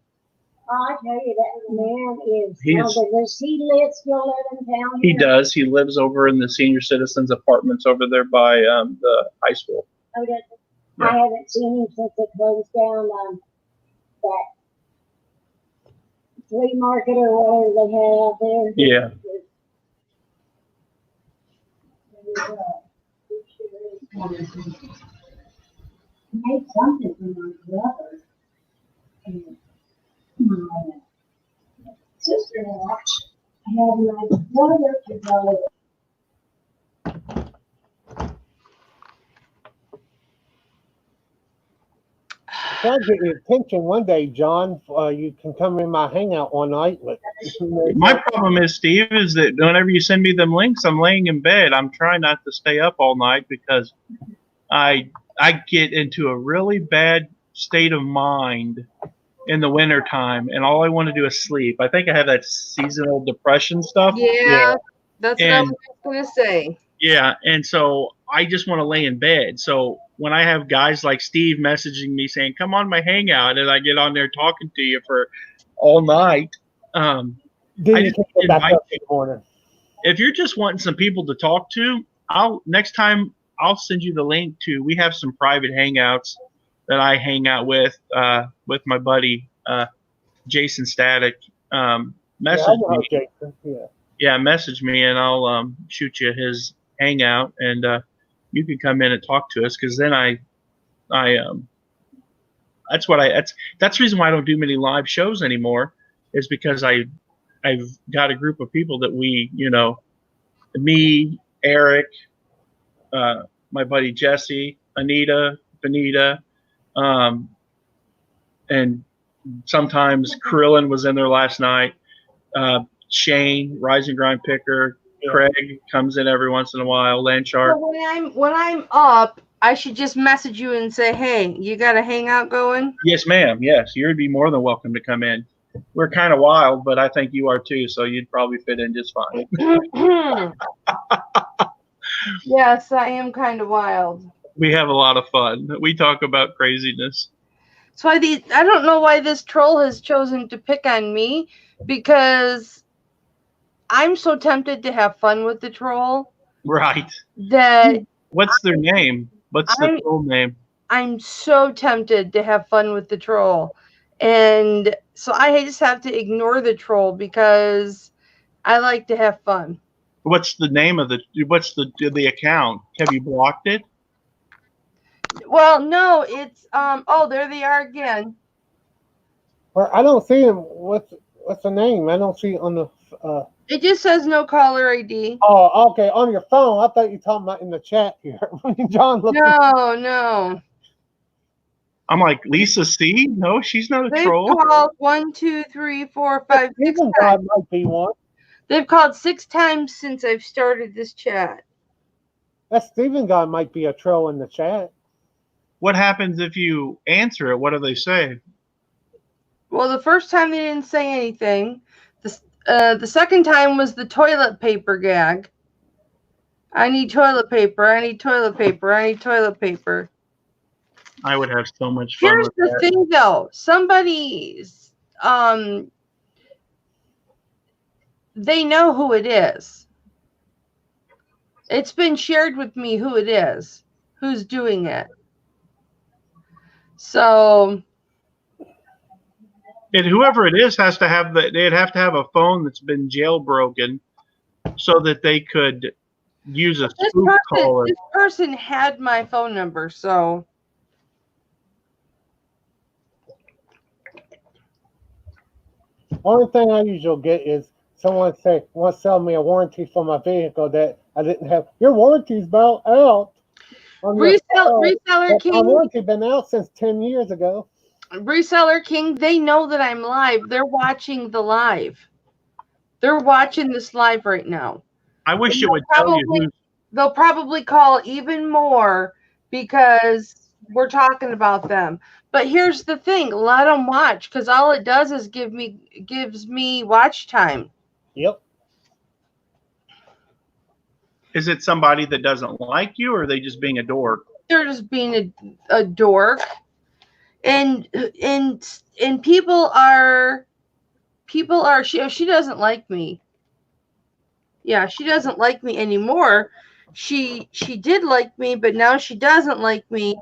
Oh, I tell you, that man is. He's- He still live in town. He here? does. He lives over in the senior citizens apartments over there by the high school. Oh, does he? Yeah. I haven't seen him since it closed down that flea market or whatever they had out there. Yeah. Made something for my brother. And my sister-in-law had my brother to go. Try to get your attention one day, John. You can come in my hangout one night. But My problem is, Steve, is that whenever you send me them links, I'm laying in bed. I'm trying not to stay up all night because I get into a really bad state of mind in the wintertime, and all I want to do is sleep. I think I have that seasonal depression stuff. Yeah, that's what I And- was going to say. Yeah, and so I just want to lay in bed. So when I have guys like Steve messaging me saying, "Come on my hangout," and I get on there talking to you for all night, then I you just can get back invite up in the morning. if you're just wanting some people to talk to, next time I'll send you the link to. We have some private hangouts that I hang out with my buddy Jason Static. Message Yeah, I know me. Jason. Yeah, message me and I'll shoot you his hangout, and you can come in and talk to us, because then that's the reason why I don't do many live shows anymore, is because I've got a group of people that me, Eric, my buddy Jesse, Anita, Benita, and sometimes Krillin was in there last night. Shane, Rise and Grind Picker, Craig comes in every once in a while. Lanchard. So when I'm up, I should just message you and say, "Hey, you got a hangout going?" Yes, ma'am. Yes, you'd be more than welcome to come in. We're kind of wild, but I think you are too, so you'd probably fit in just fine. Yes, I am kind of wild. We have a lot of fun. We talk about craziness. So I don't know why this troll has chosen to pick on me, because I'm so tempted to have fun with the troll Right. that What's their name? What's the full name? I'm so tempted to have fun with the troll. And so I just have to ignore the troll because I like to have fun. What's the name of what's the account? Have you blocked it? Well, no, it's oh, there they are again. Well, I don't see him. What's the name? I don't see it on the. It just says no caller ID. Oh, okay. On your phone. I thought you were talking about in the chat here. John looked. No. I'm like, Lisa C? No, she's not a They've troll. called 1, 2, 3, 4, 5, 6 Steven times. might be one. They've called 6 times since I've started this chat. That Steven guy might be a troll in the chat. What happens if you answer it? What do they say? Well, the first time they didn't say anything. The second time was the toilet paper gag. I need toilet paper. I need toilet paper. I need toilet paper. I would have so much fun Here's with the that. thing, though. Somebody's they know who it is. It's been shared with me who it is, who's doing it. So, And whoever it is has to have they'd have to have a phone that's been jailbroken so that they could use a spoof caller. this person had my phone number, so. Only thing I usually get is someone wants to sell me a warranty for my vehicle that I didn't have. Your warranty's about out. Reseller King. My warranty been out since 10 years ago. Reseller King, they know that I'm live. They're watching the live. They're watching this live right now. I wish it would tell you who. They'll probably call even more because we're talking about them. But here's the thing: let them watch, because all it does is gives me watch time. Yep. Is it somebody that doesn't like you, or are they just being a dork? They're just being a dork, and people are she doesn't like me. Yeah, she doesn't like me anymore. She did like me, but now she doesn't like me.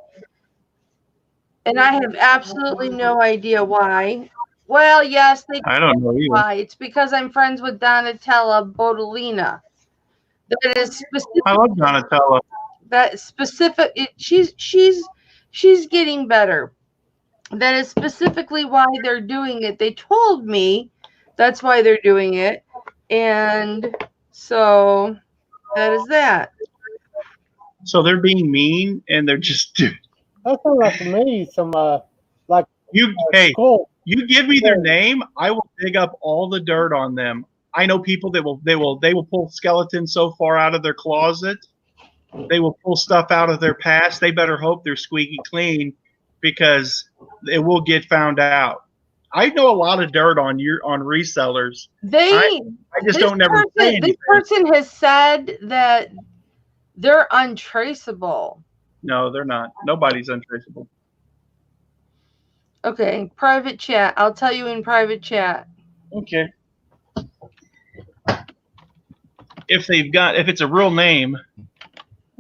And I have absolutely no idea why. Well, yes, I don't know either. why. It's because I'm friends with Donatella Bodolina. That is specific. I love Donatella. That specific. She's getting better. That is specifically why they're doing it. They told me that's why they're doing it, and so that is that. So they're being mean, and they're just. That sounds like to me some like Hey, school. you give me their name, I will dig up all the dirt on them. I know people that will pull skeletons so far out of their closet. They will pull stuff out of their past. They better hope they're squeaky clean, because it will get found out. I know a lot of dirt on resellers. I just don't never say anything. This person has said that they're untraceable. No, they're not. Nobody's untraceable. Okay, private chat. I'll tell you in private chat. Okay. If it's a real name.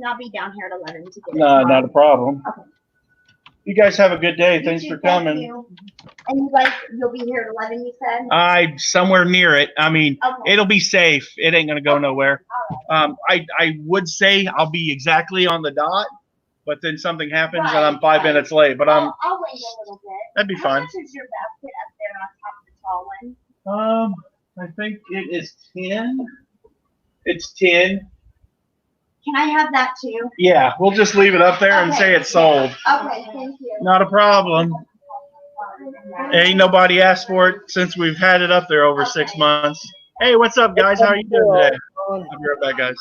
I'll be down here at 11 to get No, not a problem. Okay. You guys have a good day. Thanks for coming. And you'll be here at 11, you said? I'm somewhere near it. I mean, Okay. It'll be safe. It ain't gonna go nowhere. I would say I'll be exactly on the dot, but then something happens and I'm 5 minutes late. But I'll wait a little bit. that'd be How fine. much is your basket up there on top of the tall one? I think it is 10. It's 10. Can I have that too? Yeah, we'll just leave it up there and say it's sold. Okay, thank you. Not a problem. Ain't nobody asked for it since we've had it up there over 6 months. Hey, what's up, guys? How are you doing today? I'll be right back, guys.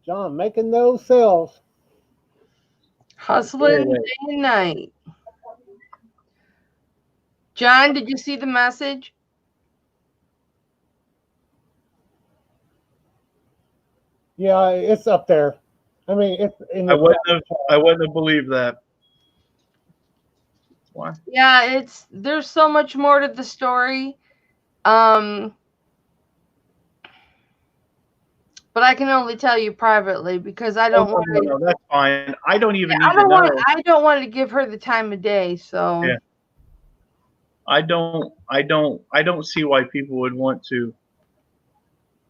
John making those sales. Hustling day and night. John, did you see the message? Yeah, it's up there. I mean, it's in the I wouldn't have believed that. Why? Yeah, there's so much more to the story. but I can only tell you privately because I don't want to. No, that's fine. I don't even need I to don't know. want. I don't want to give her the time of day. So Yeah. I don't see why people would want to.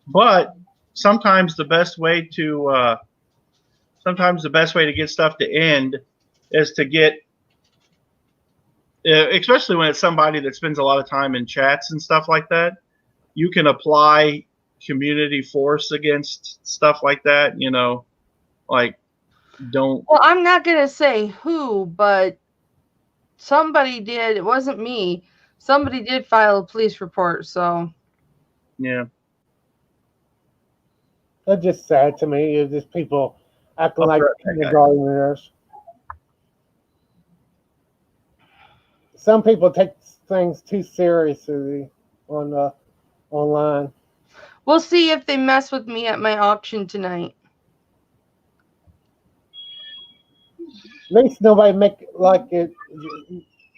But sometimes the best way to get stuff to end is to get, especially when it's somebody that spends a lot of time in chats and stuff like that. You can apply community force against stuff like that. You know, like don't. Well, I'm not gonna say who, but somebody did. It wasn't me. Somebody did file a police report. So Yeah. That's just sad to me. It's just people acting I'll like correct that guy. kindergartners. Some people take things too seriously on online. we'll see if they mess with me at my auction tonight. At least nobody make like it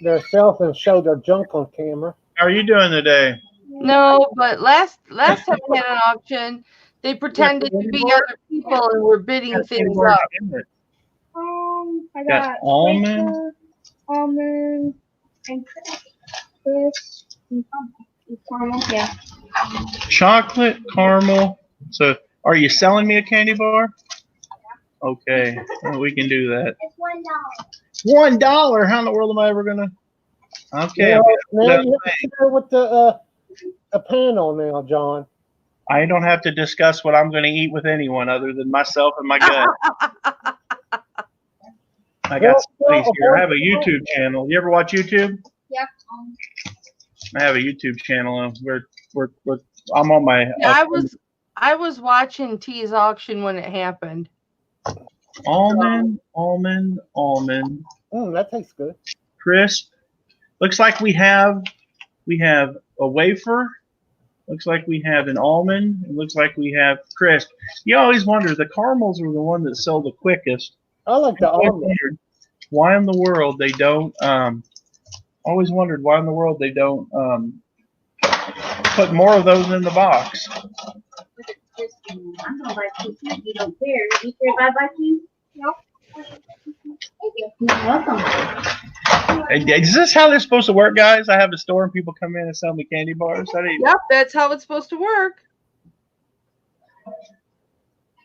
themselves and show their junk on camera. How are you doing today? No, but last time we had an auction, they pretended to be other people and were bidding things up. I Got got almond. Rachel, almond, and Chris, and caramel. Yeah. Chocolate, caramel. So, are you selling me a candy bar? Okay, well, we can do that. It's $1. $1? How in the world am I ever gonna? Okay, Now, now that's you have to share with the a panel now, John. I don't have to discuss what I'm going to eat with anyone other than myself and my gut. I got somebody's here. I have a YouTube channel. You ever watch YouTube? Yeah. I have a YouTube channel, and I'm on my. Yeah, I was watching T's auction when it happened. Almond. That tastes good. Crisp. Looks like we have a wafer. Looks like we have an almond. It looks like we have crisp. You always wonder, the caramels are the one that sell the quickest. I like the almond. Why in the world they don't? Always wondered why in the world they don't put more of those in the box. I'm gonna buy two. You don't care. You care if I buy two? No. Thank you. You're welcome. Is this how they're supposed to work, guys? I have a store and people come in and sell me candy bars. That ain't. Yep, that's how it's supposed to work.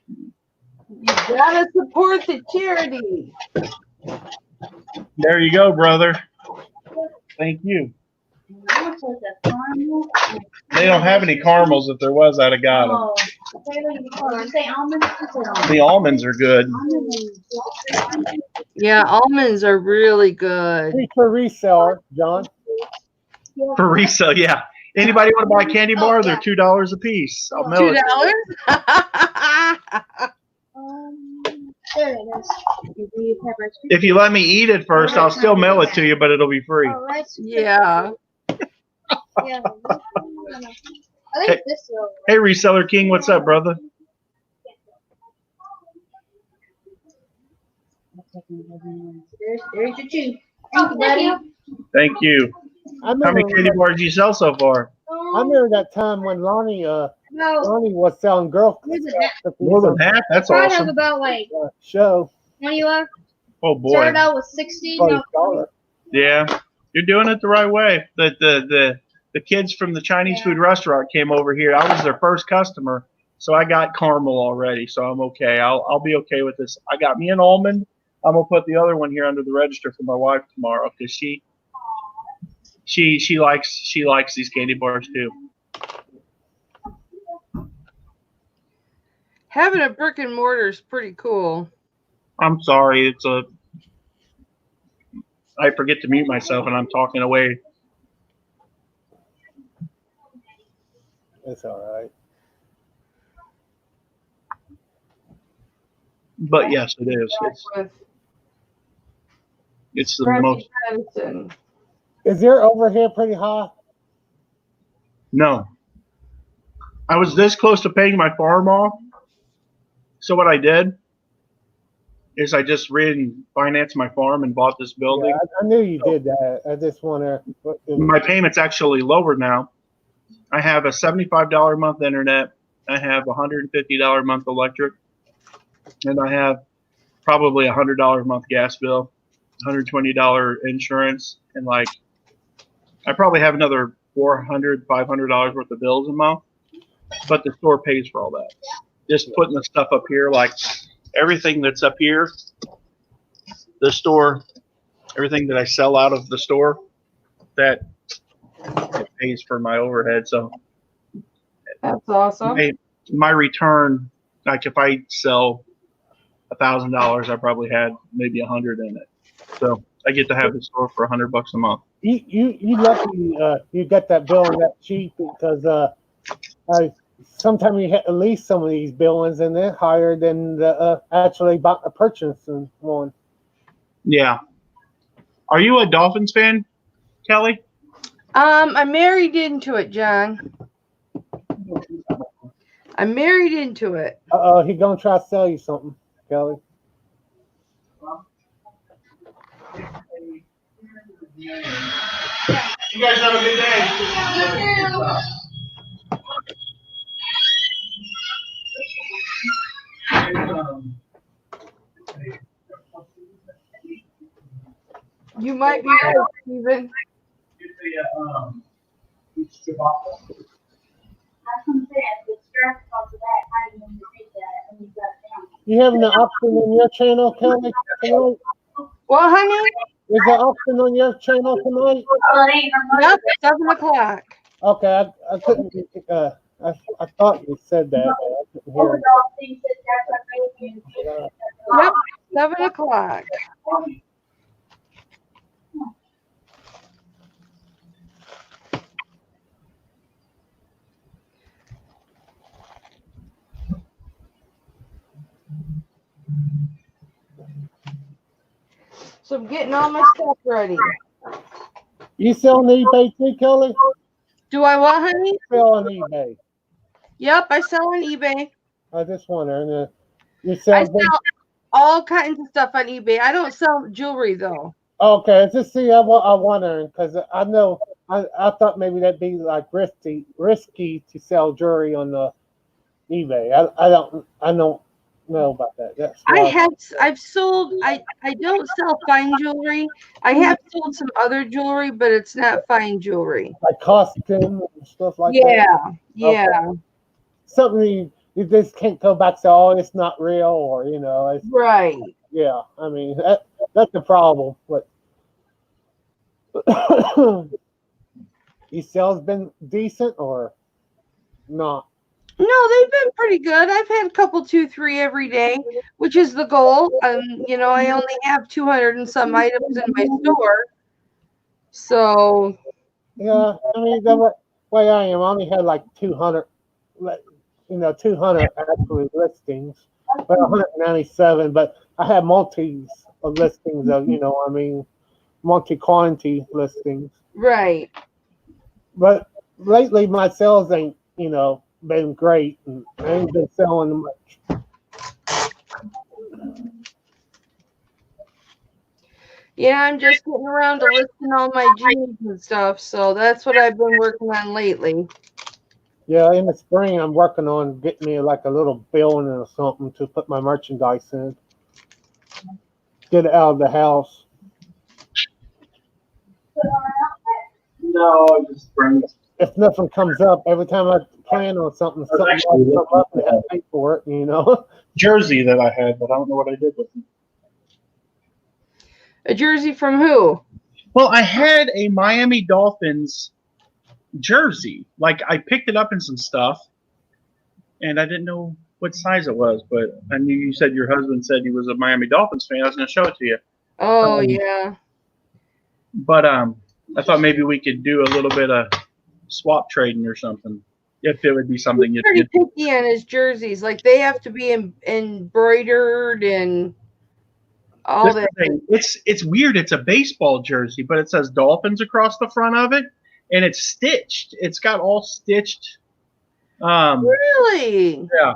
You gotta support the charity. There you go, brother. Thank you. I'm gonna put the caramel. They don't have any caramels. If there was, I'd have got them. Oh, okay, what do you call it? You say almonds? I said almonds. The almonds are good. Yeah, almonds are really good. Free for reseller, John. For resale, yeah. Anybody want to buy a candy bar? They're $2 a piece. I'll mail it. $2? There it is. Do you have ice cream? If you let me eat it first, I'll still mail it to you, but it'll be free. Oh, rice cream. Yeah. Yeah. I think this will. Hey, Reseller King, what's up, brother? There's your two. Thank you, buddy. Thank you. I How many remember, candy bars do you sell so far? I remember that time when Lonnie was selling girl There's a net. cookies More than on half? That's Probably have awesome. about like the show. 20 left. Oh, boy. Started out with 60. For Now $1. Yeah, you're doing it the right way. The kids from the Chinese food restaurant came over here. I was their first customer, so I got caramel already, so I'm okay. I'll be okay with this. I got me an almond. I'm gonna put the other one here under the register for my wife tomorrow because she likes these candy bars too. Having a brick and mortar is pretty cool. I'm sorry, I forget to mute myself and I'm talking away. It's all right. But yes, it is. With It's the Frankie most. Madison. Is your overhead pretty high? No. I was this close to paying my farm off. So what I did is I just refinanced my farm and bought this building. Yeah, I knew you did that. I just wonder. My payment's actually lower now. I have a $75 a month internet, I have $150 a month electric, and I have probably $100 a month gas bill, $120 insurance, and like I probably have another $400-$500 worth of bills a month. But the store pays for all that. Just putting the stuff up here, like everything that's up here, the store, everything that I sell out of the store, that it pays for my overhead. So That's awesome. my return, like if I sell $1,000, I probably had maybe 100 in it. So I get to have the store for $100 a month. You lucky you got that bill that cheap because sometimes you hit at least some of these billings and they're higher than the actually purchasing one. Yeah. Are you a Dolphins fan, Kelly? I'm married into it, John. I'm married into it. He gonna try to sell you something, Kelly. You guys have a good day. You might be right, Steven. You having an auction on your channel, Kelly, tonight? Well, honey? Is there auction on your channel tonight? Yep, 7 o'clock. Okay, I couldn't. I thought you said that, but I couldn't hear it. Yep, 7 o'clock. So I'm getting all my stuff ready. You sell on eBay too, Kelly? Do I what, honey? Sell on eBay. Yep, I sell on eBay. I just wonder. You I sell. sell all kinds of stuff on eBay. I don't sell jewelry though. Okay, just see. I wondering because I know I thought maybe that'd be like risky to sell jewelry on the eBay. I don't know about that. That's I've sold. I don't sell fine jewelry. I have sold some other jewelry, but it's not fine jewelry. like costume and stuff like that. Yeah. Okay. Something you just can't go back to. Oh, it's not real, or it's Right. yeah. I mean that's the problem. But your sales been decent or not? No, they've been pretty good. I've had a couple, 2, 3 every day, which is the goal. I only have 200 and some items in my store. So Yeah, I mean the way I am, I only had like 200, 200 actually listings, but 197. But I have multis of listings of multi-quantity listings. right. But lately my sales ain't been great, and I ain't been selling much. Yeah, I'm just getting around to listing all my jeans and stuff. So that's what I've been working on lately. Yeah, in the spring I'm working on getting me like a little building or something to put my merchandise in. Get it out of the house. No, I just bring it. If nothing comes up, every time I plan on something might come up and I have to pay for it, Jersey that I had, but I don't know what I did with it. A jersey from who? Well, I had a Miami Dolphins jersey. Like I picked it up in some stuff, and I didn't know what size it was, but I knew you said your husband said he was a Miami Dolphins fan. I was going to show it to you. Oh, yeah. But I thought maybe we could do a little bit of swap trading or something. If it would be something He's pretty picky on his jerseys. Like they have to be embroidered and all that. It's weird. It's a baseball jersey, but it says Dolphins across the front of it, and it's stitched. It's got all stitched. Really? Yeah.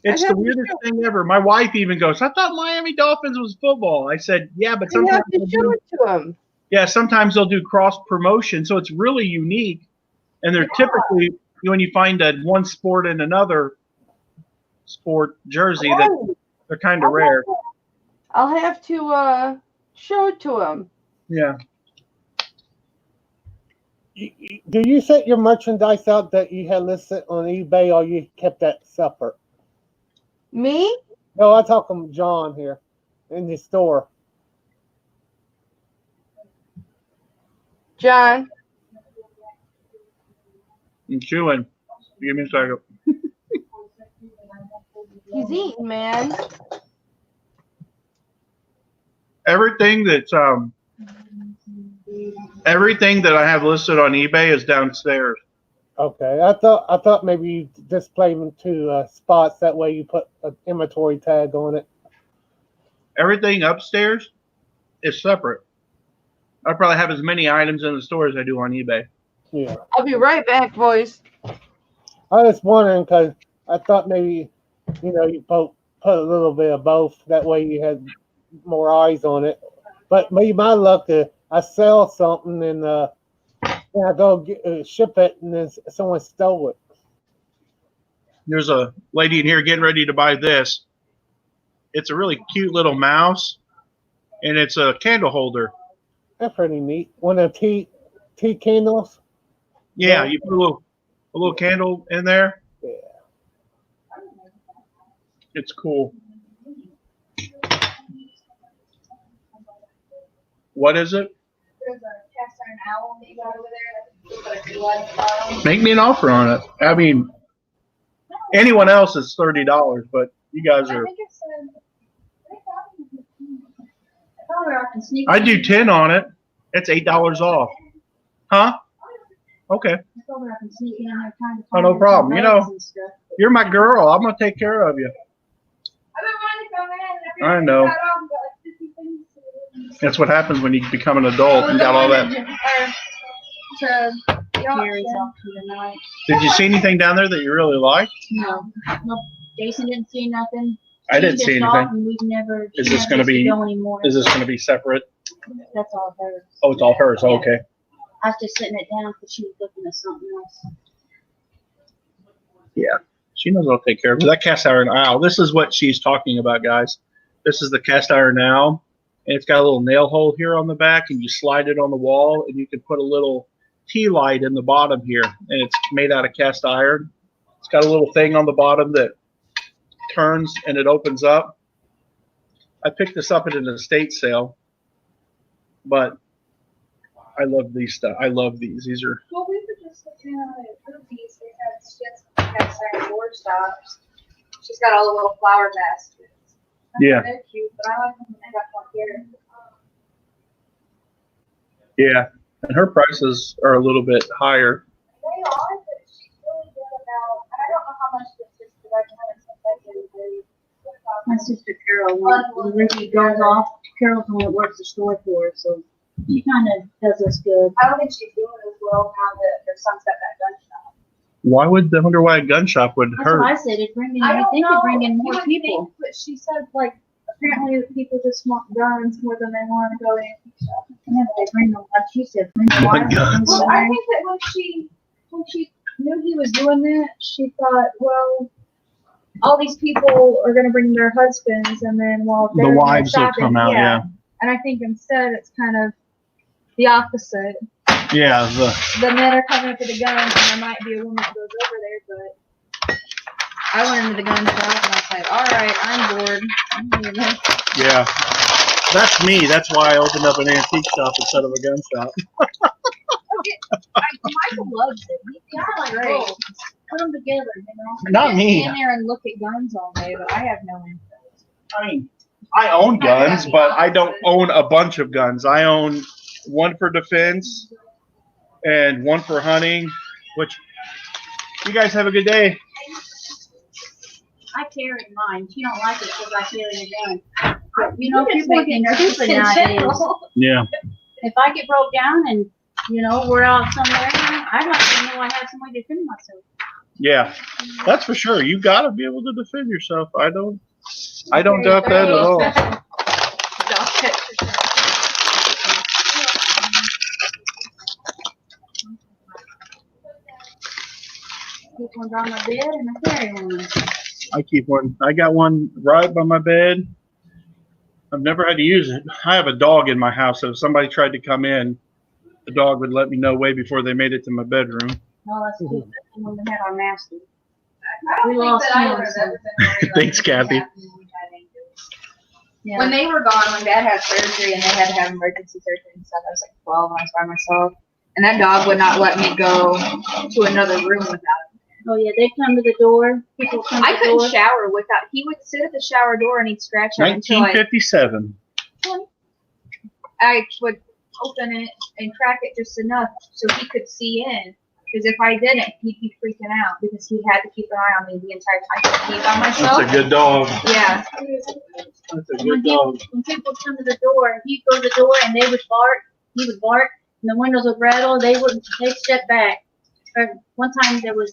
It's the weirdest thing ever. My wife even goes, I thought Miami Dolphins was football. I said, yeah, but sometimes you have to show it to him. Yeah, sometimes they'll do cross promotion, so it's really unique. And they're typically, when you find one sport in another, sport jersey that they're kind of rare. I'll have to show it to him. Yeah. Do you set your merchandise out that you had listed on eBay, or you kept that separate? Me? No, I'm talking John here in the store. John. I'm chewing. Give me a second. He's eating, man. Everything that I have listed on eBay is downstairs. Okay, I thought maybe you displayed them to spots. That way you put an inventory tag on it. Everything upstairs is separate. I probably have as many items in the store as I do on eBay. Yeah. I'll be right back, boys. I was wondering because I thought maybe, you put a little bit of both. That way you had more eyes on it. But maybe my luck is I sell something and I go ship it and then someone stole it. There's a lady in here getting ready to buy this. It's a really cute little mouse, and it's a candle holder. That's pretty neat. One of the tea candles. Yeah, you put a little candle in there. Yeah. It's cool. What is it? There's a cast iron owl that you got over there. Make me an offer on it. I mean, anyone else is $30, but you guys are. I do 10 on it. It's $8 off. Huh? Okay. Oh, no problem. You're my girl. I'm gonna take care of you. I know. That's what happens when you become an adult and got all that. Did you see anything down there that you really liked? No. Jason didn't see nothing. I didn't see anything. We've never. Is this going to be? Is this going to be separate? That's all hers. Oh, it's all hers. Oh, okay. I was just sitting it down because she was looking at something else. Yeah, she knows I'll take care of it. That cast iron owl. This is what she's talking about, guys. This is the cast iron owl, and it's got a little nail hole here on the back, and you slide it on the wall, and you can put a little tea light in the bottom here, and it's made out of cast iron. It's got a little thing on the bottom that turns and it opens up. I picked this up at an estate sale, but I love these stuff. I love these. These are. Well, we were just looking at movies. They had cast iron board tops. She's got all the little flower baskets. Yeah. They're cute, but I like them when they got one here. Yeah, and her prices are a little bit higher. They are, but she's really good about. I don't know how much this is because I've had it since I did. My sister Carol, when Ricky goes off, Carol's the one that works the store for her, so she kind of does us good. I don't think she's doing as well now that her son's got that gun shop. Why would I wonder why a gun shop would That's hurt? what I said. It bring in. I think it bring in more people. But she said like apparently people just want guns more than they want to go to antique shop. Yeah, but they bring them like she said. Bring them Guns. Well, I think that when she knew he was doing that, she thought, well, all these people are going to bring their husbands, and then while The they're wives will shopping, come out, yeah. And I think instead it's kind of the opposite. Yeah, The men are coming for the guns, and there might be a woman that goes over there, but I went into the gun shop and I was like, all right, I'm bored. yeah. That's me. That's why I opened up an antique shop instead of a gun shop. Michael loves it. He's like, great. Put them together, Not I me. stand there and look at guns all day, but I have no interest. I mean, I own guns, but I don't own a bunch of guns. I own one for defense and one for hunting, which you guys have a good day. I carry mine. She don't like it because I carry a gun. But, people think they're stupid nowadays. Yeah. If I get broke down and, we're out somewhere, I'd like to know I have some way to defend myself. Yeah, that's for sure. You got to be able to defend yourself. I don't doubt that at all. Keep one on my bed and I carry one. I keep one. I got one right by my bed. I've never had to use it. I have a dog in my house, so if somebody tried to come in, the dog would let me know way before they made it to my bedroom. No, that's cute. That's when we had our master. I We don't lost think that I him, would have so- ever been very Thanks, lucky Kathy. to have him when Dad ain't doing it. Yeah. When they were gone, when Dad had surgery and they had to have emergency surgery and stuff, I was like 12 and I was by myself. And that dog would not let me go to another room without him. Oh yeah, they come to the door. People come to I the couldn't door. shower without. He would sit at the shower door and he'd scratch it until 1957. I would open it and crack it just enough so he could see in. Because if I didn't, he'd be freaking out because he had to keep an eye on me the entire time. I couldn't be by myself. That's a good dog. Yeah. That's a When good dog. people come to the door, he'd go to the door and they would bark. He would bark, and the windows would rattle. They'd step back. Or one time there was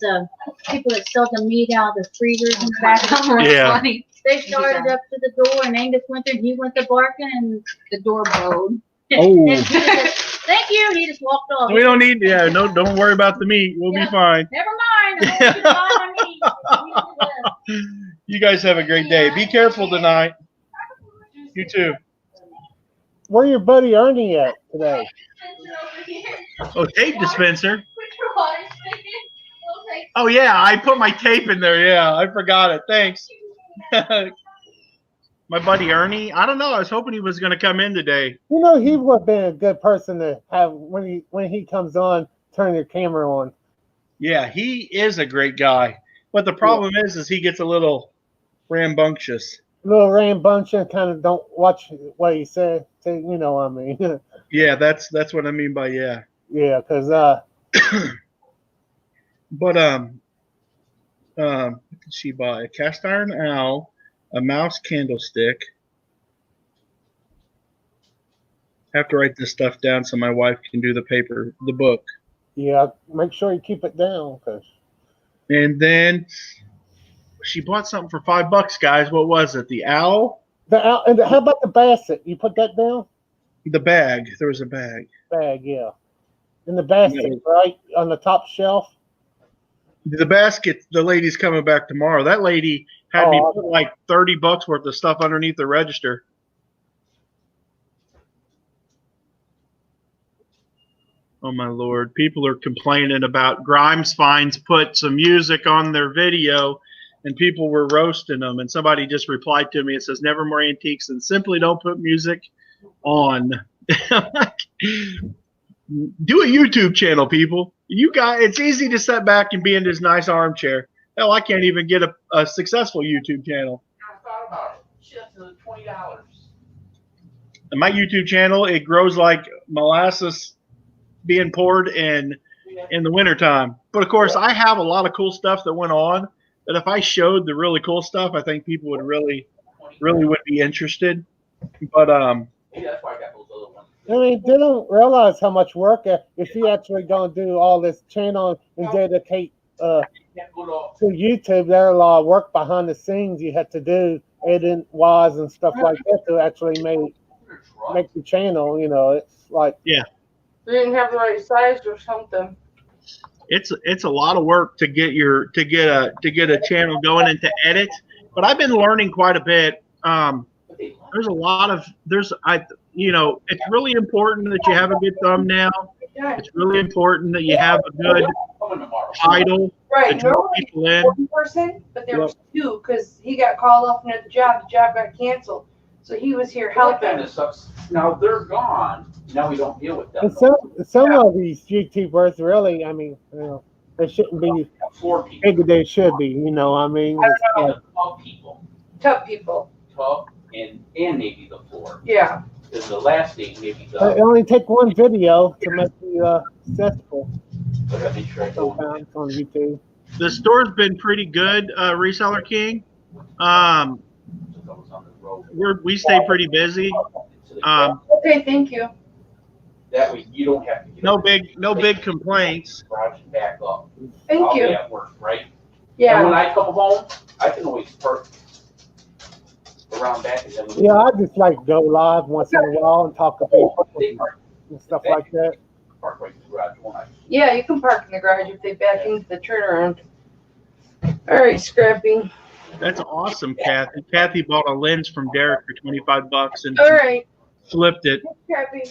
people that sold the meat out of the freezers in the back. Yeah. Funny. They started up to the door, and Angus went there, and he went to barking, and The door bowed. Oh. and he just said, "Thank you." He just walked off. We don't need. Yeah. No. Don't worry about the meat. We'll be fine. Never mind. I want you to buy my meat. You guys have a great day. Be careful tonight. You too. Where your buddy Ernie at today? Oh, tape dispenser. Oh yeah, I put my tape in there. Yeah, I forgot it. Thanks. My buddy Ernie. I don't know. I was hoping he was going to come in today. You know, he would have been a good person to have when he comes on, turn your camera on. Yeah, he is a great guy. But the problem is he gets a little rambunctious. Little rambunctious, kind of don't watch what he said. You know what I mean? Yeah, that's what I mean by yeah. Yeah, because But what did she buy? A cast iron owl, a mouse candlestick. I have to write this stuff down so my wife can do the book. yeah, make sure you keep it down, cause And then she bought something for $5, guys. What was it? The owl? and how about the basket? You put that down? The bag. There was a bag. Bag, yeah. In the basket, right on the top shelf. The basket, the lady's coming back tomorrow. That lady had me put like $30 worth of stuff underneath the register. Oh my Lord. People are complaining about Grimes Finds put some music on their video and people were roasting them. And somebody just replied to me. It says, never more antiques and simply don't put music on. Do a YouTube channel, people. You guys, it's easy to sit back and be in this nice armchair. Hell, I can't even get a successful YouTube channel. I thought about it. Shit, $20. And my YouTube channel, it grows like molasses being poured in the wintertime. But of course, I have a lot of cool stuff that went on that if I showed the really cool stuff, I think people would really would be interested. But Maybe that's why I got those other ones. I mean, they don't realize how much work if you actually gonna do all this channel and dedicate to YouTube. There's a lot of work behind the scenes you have to do, editing wise and stuff like that to actually make the channel. You know, it's like They didn't have the right size or something. it's a lot of work to get a channel going and to edit. But I've been learning quite a bit. It's really important that you have a good thumbnail. It's really important that you have a good title Right. to draw Normally people in. one person, but there was two because he got called off from the job. The job got canceled, so he was here That kind helping. of sucks. Now they're gone. Now we don't deal with them. and some of these YouTubers really, I mean, you know, they shouldn't be Floor people. big as they should be. You know, I mean, I don't know. And the tub people. Tough people. Tub and maybe the floor. Yeah. Because the last thing maybe it the. only take one video to make you successful. I gotta make sure I go. Sometimes on YouTube. The store's been pretty good, Reseller King. We stay pretty busy. Okay. Thank you. That way you don't have to. Get No big complaints. Garage and back up. Thank I'll you. be at work, right? And when Yeah. I come home, I can always park around back and then. Yeah, I just like to go live once in a while and talk to people They park and stuff like that. right in the garage, won't I? Yeah. You can park in the garage if they back into the turnaround. All right, Scrappy. That's awesome, Kathy. Kathy bought a lens from Derek for $25 and All right. flipped it. Happy.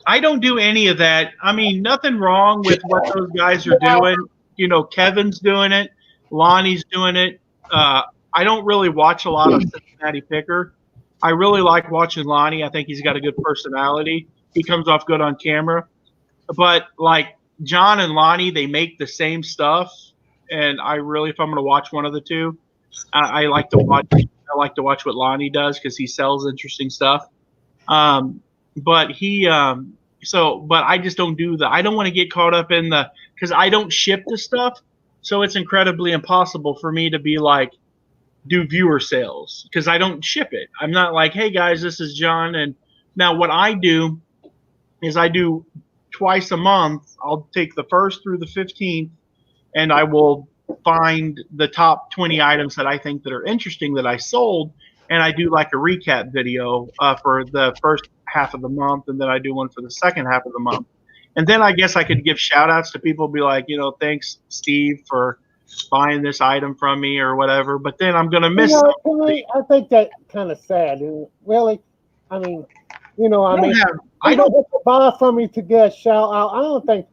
I don't do any of that. I mean, nothing wrong with what those guys are doing. You know, Kevin's doing it. Lonnie's doing it. I don't really watch a lot of Cincinnati Picker. I really like watching Lonnie. I think he's got a good personality. He comes off good on camera. But like John and Lonnie, they make the same stuff. And I really, if I'm going to watch one of the two, I like to watch. I like to watch what Lonnie does because he sells interesting stuff. But but I just don't do I don't want to get caught up in because I don't ship the stuff. So it's incredibly impossible for me to be like, do viewer sales because I don't ship it. I'm not like, hey guys, this is John. And now what I do is I do twice a month. I'll take the 1st through the 15th and I will find the top 20 items that I think that are interesting that I sold. And I do like a recap video for the first half of the month. And then I do one for the second half of the month. And then I guess I could give shout outs to people, be like, thanks Steve for buying this item from me or whatever. But then I'm going to miss something. I think that kind of sad. Really, I mean, I don't have to buy from me to get a shout out. I don't think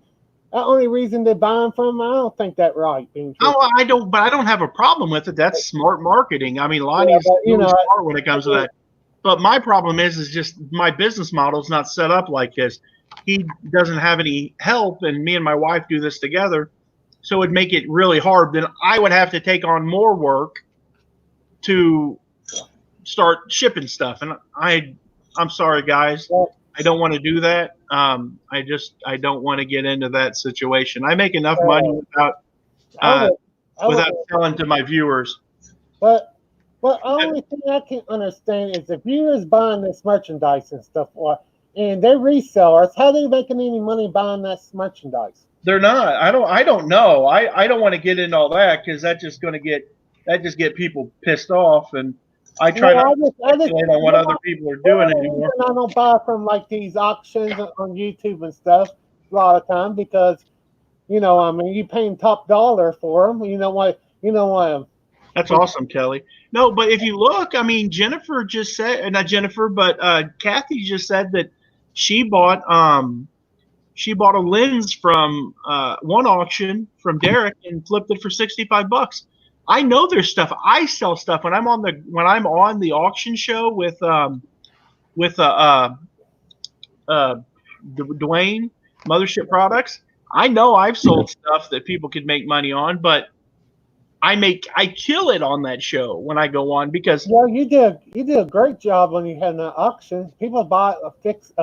the only reason they're buying from me, I don't think that right. No, I don't. But I don't have a problem with it. That's smart marketing. I mean, Lonnie's really smart when it comes to that. But my problem is just my business model is not set up like this. He doesn't have any help, and me and my wife do this together. So it'd make it really hard. Then I would have to take on more work to start shipping stuff. And I'm sorry, guys. I don't want to do that. I don't want to get into that situation. I make enough money without selling to my viewers. But the only thing I can understand is if viewers buying this merchandise and stuff, and they're resellers, how are they making any money buying this merchandise? They're not. I don't know. I don't want to get into all that because that's just going to get people pissed off. And I try not to speculate on what other people are doing anymore. I don't buy from like these auctions on YouTube and stuff a lot of time because, you paying top dollar for them. You know what? That's awesome, Kelly. No, but if you look, I mean, Jennifer just said, not Jennifer, but Kathy just said that she bought a lens from one auction from Derek and flipped it for $65. I know there's stuff. I sell stuff when I'm on the auction show with Dwayne Mothership Products. I know I've sold stuff that people could make money on, but I kill it on that show when I go on because you did a great job when you had an auction. People buy a fix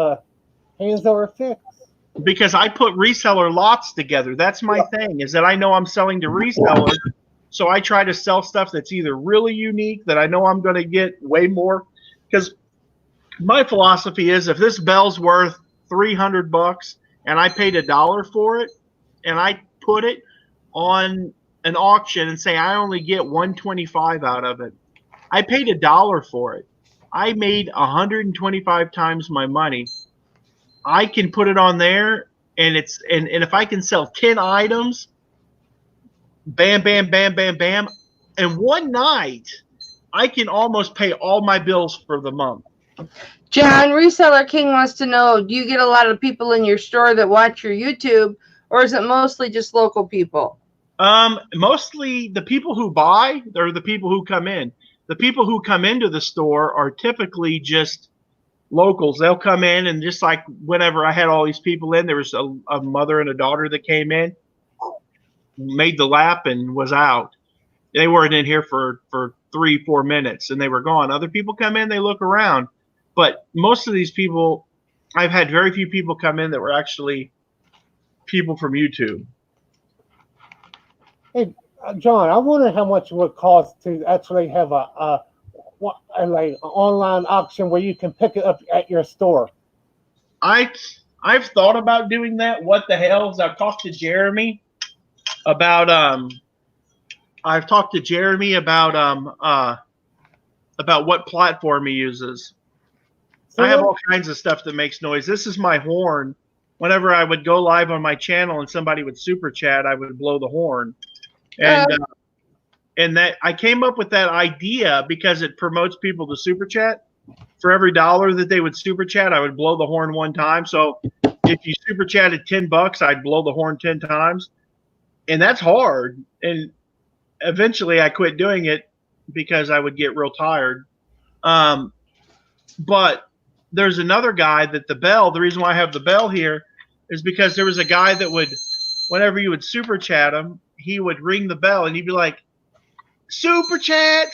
hands over fix. Because I put reseller lots together. That's my thing, is that I know I'm selling to resellers. So I try to sell stuff that's either really unique that I know I'm going to get way more. Because my philosophy is if this bell's worth $300 and I paid $1 for it and I put it on an auction and say I only get $125 out of it, I paid $1 for it. I made 125 times my money. I can put it on there and if I can sell 10 items, bam, bam, bam, bam, bam, and one night I can almost pay all my bills for the month. John, Reseller King wants to know, do you get a lot of people in your store that watch your YouTube, or is it mostly just local people? Mostly the people who buy or the people who come in. The people who come into the store are typically just locals. They'll come in, and just like whenever I had all these people in, there was a mother and a daughter that came in, made the lap, and was out. They weren't in here for 3-4 minutes, and they were gone. Other people come in, they look around. But most of these people, I've had very few people come in that were actually people from YouTube. Hey, John, I wonder how much it would cost to actually have a like an online auction where you can pick it up at your store. I've thought about doing that. What the hell? I've talked to Jeremy about what platform he uses. I have all kinds of stuff that makes noise. This is my horn. Whenever I would go live on my channel and somebody would super chat, I would blow the horn. And And that I came up with that idea because it promotes people to super chat. For every $1 that they would super chat, I would blow the horn 1 time. So if you super chatted $10, I'd blow the horn 10 times. And that's hard. And eventually I quit doing it because I would get real tired. But there's another guy that the reason why I have the bell here is because there was a guy that would, whenever you would super chat him, he would ring the bell and he'd be like, super chat,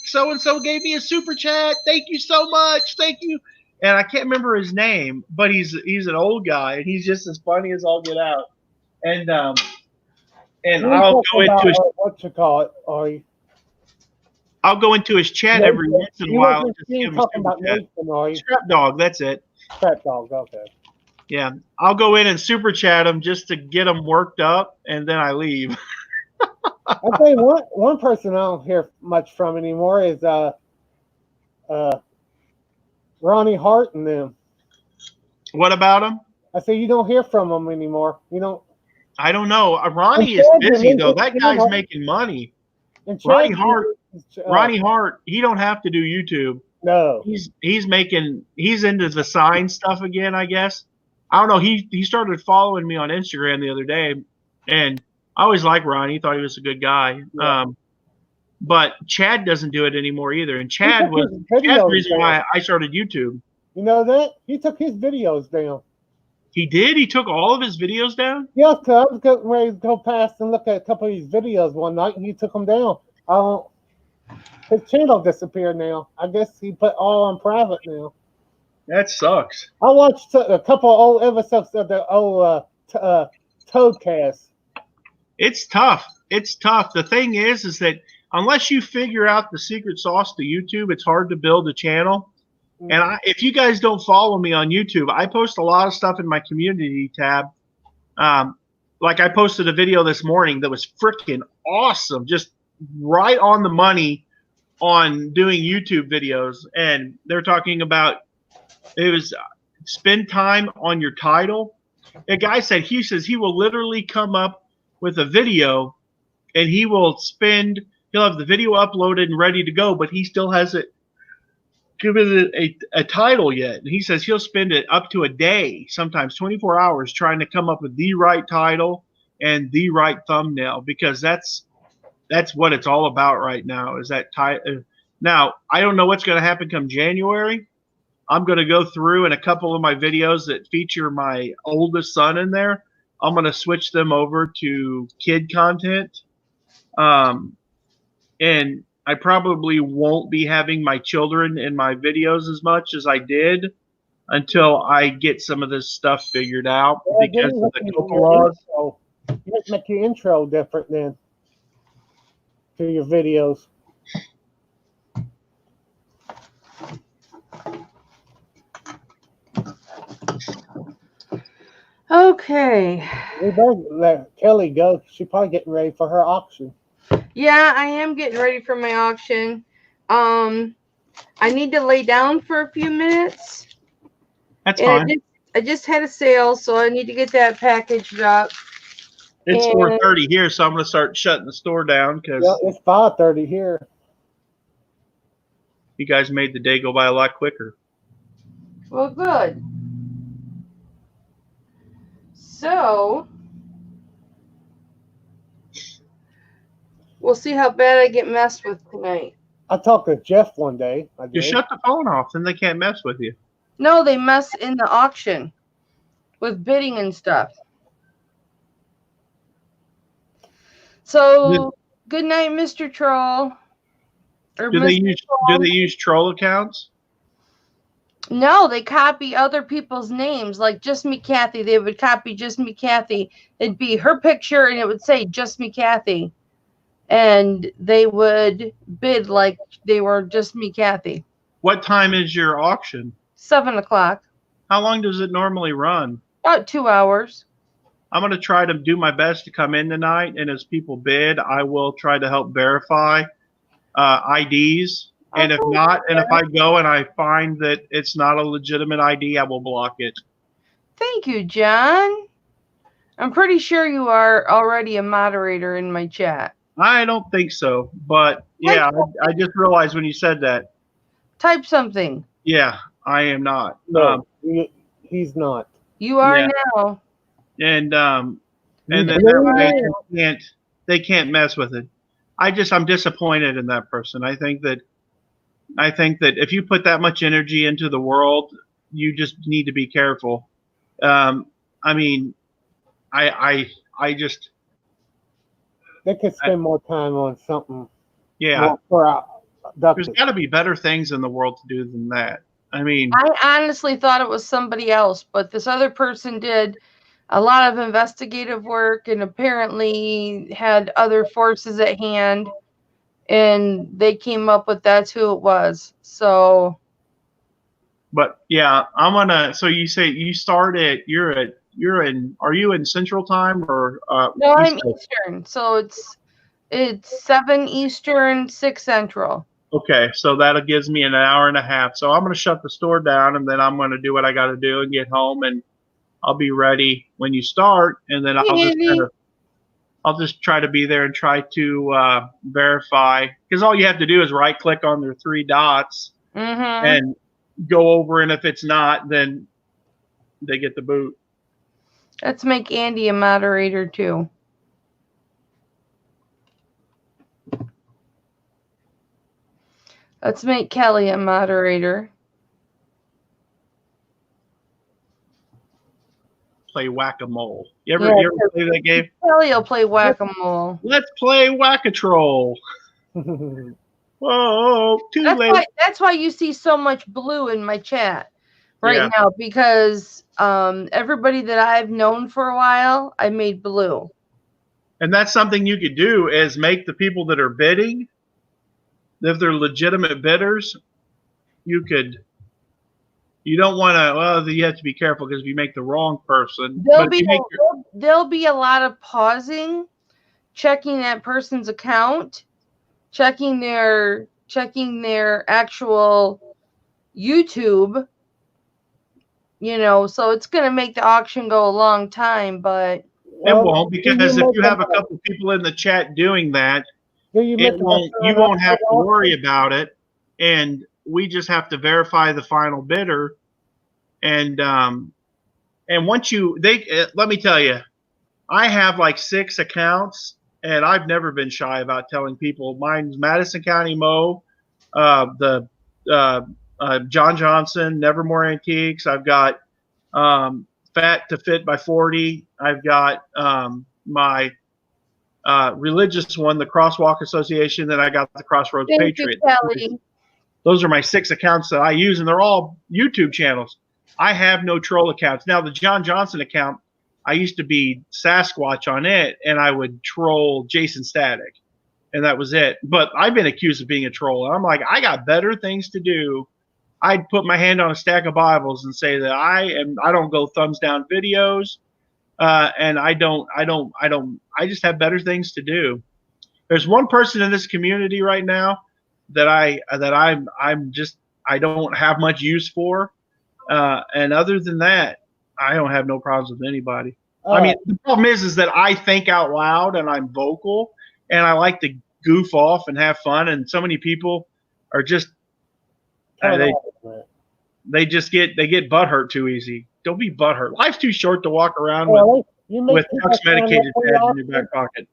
so-and-so gave me a super chat. Thank you so much. Thank you. And I can't remember his name, but he's an old guy and he's just as funny as all get out. And I'll go into his, what you call it, or I'll go into his chat every once in a while. And just give him a talking about super chat. Nathan, or you? Strap dog, that's it. Strap dog, okay. Yeah, I'll go in and super chat him just to get him worked up, and then I leave. I tell you one person I don't hear much from anymore is Ronnie Hart and them. What about him? I say you don't hear from them anymore. You don't. I don't know. Ronnie is busy though. That guy's making money. Ronnie Hart, he don't have to do YouTube. No. He's into the sign stuff again, I guess. I don't know. He started following me on Instagram the other day, and I always liked Ronnie. Thought he was a good guy. Yeah. But Chad doesn't do it anymore either. And Chad was the reason why I started YouTube. You know that? He took his videos down. He did? He took all of his videos down? Yeah, because I was getting ready to go past and look at a couple of his videos one night, and he took them down. His channel disappeared now. I guess he put all on private now. That sucks. I watched a couple of old episodes of the old Toadcast. It's tough. It's tough. The thing is that unless you figure out the secret sauce to YouTube, it's hard to build a channel. And if you guys don't follow me on YouTube, I post a lot of stuff in my community tab. Like I posted a video this morning that was freaking awesome, just right on the money on doing YouTube videos. And they're talking about it was spend time on your title. A guy said he will literally come up with a video and he'll have the video uploaded and ready to go, but he still hasn't given it a title yet. And he says he'll spend it up to a day, sometimes 24 hours, trying to come up with the right title and the right thumbnail, because that's what it's all about right now. Is that now I don't know what's going to happen come January. I'm going to go through and a couple of my videos that feature my oldest son in there, I'm going to switch them over to kid content. And I probably won't be having my children in my videos as much as I did until I get some of this stuff figured out, because of the COPA laws. You have to make your intro different then to your videos. Okay. We better let Kelly go. She's probably getting ready for her auction. Yeah, I am getting ready for my auction. I need to lay down for a few minutes. That's fine. I just had a sale, so I need to get that packaged up. It's 4:30 here, so I'm going to start shutting the store down because it's 5:30 here. You guys made the day go by a lot quicker. Well, good. So we'll see how bad I get messed with tonight. I talked to Jeff one day. You shut the phone off, then they can't mess with you. No, they mess in the auction with bidding and stuff. So good night, Mr. Troll. Do they use troll accounts? No, they copy other people's names, like Just Me Kathy. They would copy Just Me Kathy. It'd be her picture, and it would say Just Me Kathy. And they would bid like they were Just Me Kathy. What time is your auction? 7 o'clock. How long does it normally run? About 2 hours. I'm going to try to do my best to come in tonight, and as people bid, I will try to help verify IDs. And if not, and if I go and I find that it's not a legitimate ID, I will block it. Thank you, John. I'm pretty sure you are already a moderator in my chat. I don't think so. But yeah, I just realized when you said that. Type something. Yeah, I am not. No, he's not. You are Yeah. now. And then You that way can't. they can't mess with it. I'm disappointed in that person. I think that if you put that much energy into the world, you just need to be careful. I mean, I just They could spend more time on something yeah. more There's productive. got to be better things in the world to do than that. I mean, I honestly thought it was somebody else, but this other person did a lot of investigative work and apparently had other forces at hand, and they came up with that's who it was. So, but yeah, I'm gonna. So you say you start at are you in Central Time or no, I'm East Coast? Eastern, so it's 7 Eastern, 6 Central. Okay, so that gives me an hour and a half. So I'm gonna shut the store down and then I'm gonna do what I got to do and get home and I'll be ready when you start, and then I'll just try to be there and try to verify, because all you have to do is right click on their 3 dots and go over, and if it's not, then they get the boot. Let's make Andy a moderator too. Let's make Kelly a moderator. Play whack-a-mole. You ever play that game? Kelly will play whack-a-mole. Let's play whack-a-troll. Whoa, late. That's why you see so much blue in my chat right now, because everybody that I've known for a while, I made blue. And that's something you could do, is make the people that are bidding, if they're legitimate bidders, you don't want to, well, you have to be careful because if you make the wrong person. There'll be a lot of pausing, checking that person's account, checking their actual YouTube, so it's going to make the auction go a long time, but it won't, because if you have a couple people in the chat doing that, you won't have to worry about it, and we just have to verify the final bidder. And once let me tell you, I have like 6 accounts, and I've never been shy about telling people. Mine's Madison County Mo, the John Johnson, Nevermore Antiques. I've got Fat to Fit by 40. I've got my religious one, the Crosswalk Association. Then I got the Crossroads Patriot. Those are my 6 accounts that I use, and they're all YouTube channels. I have no troll accounts. Now, the John Johnson account, I used to be Sasquatch on it, and I would troll Jason Static, and that was it. But I've been accused of being a troll, and I'm like, I got better things to do. I'd put my hand on a stack of Bibles and say that I don't go thumbs down videos, and I just have better things to do. There's one person in this community right now that I don't have much use for. And other than that, I don't have no problems with anybody. I mean, the problem is that I think out loud and I'm vocal and I like to goof off and have fun. And so many people are just, they get butthurt too easy. Don't be butthurt. Life's too short to walk around with Tux medicated pads in your back pocket.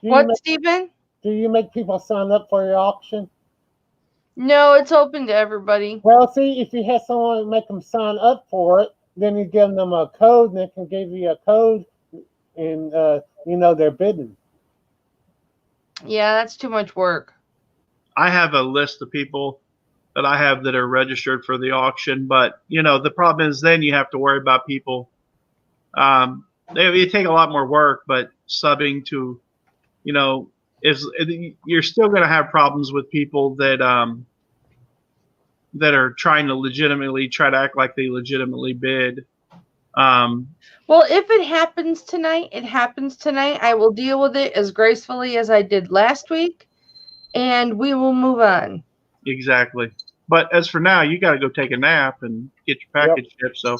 What, Stephen? Do you make people sign up for your auction? No, it's open to everybody. Well, see, if you have someone make them sign up for it, then you give them a code, and they can give you a code, and they're bidding. Yeah, that's too much work. I have a list of people that I have that are registered for the auction, but the problem is then you have to worry about people. They take a lot more work, but subbing to, you're still going to have problems with people that are trying to legitimately try to act like they legitimately bid. Well, if it happens tonight, it happens tonight. I will deal with it as gracefully as I did last week, and we will move on. Exactly. But as for now, you got to go take a nap and get your package shipped. So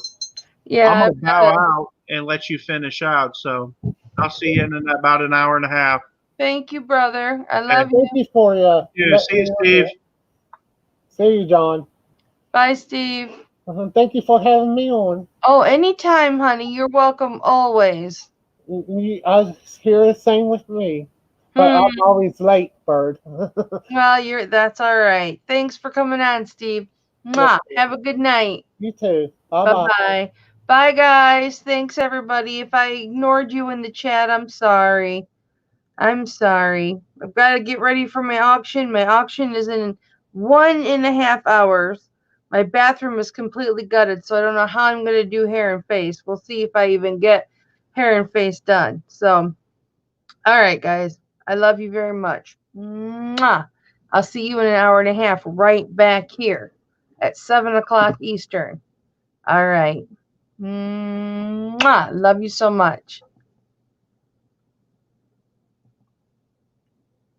yeah, I'm going to bow out and let you finish out. So I'll see you in about an hour and a half. Thank you, brother. I love Thank you. you for Yeah, see you, Steve. See you, John. Bye, Steve. Thank you for having me on. Oh, anytime, honey. You're welcome always. I was here the same with me, but I'm always late, Bird. Well, that's all right. Thanks for coming on, Steve. Mwah. Have a good night. You too. Bye bye. Bye-bye. Bye, guys. Thanks, everybody. If I ignored you in the chat, I'm sorry. I'm sorry. I've got to get ready for my auction. My auction is in 1.5 hours. My bathroom is completely gutted, so I don't know how I'm going to do hair and face. We'll see if I even get hair and face done. So, all right, guys. I love you very much. Mwah. I'll see you in an hour and a half right back here at 7 o'clock Eastern. All right. Mwah. Love you so much.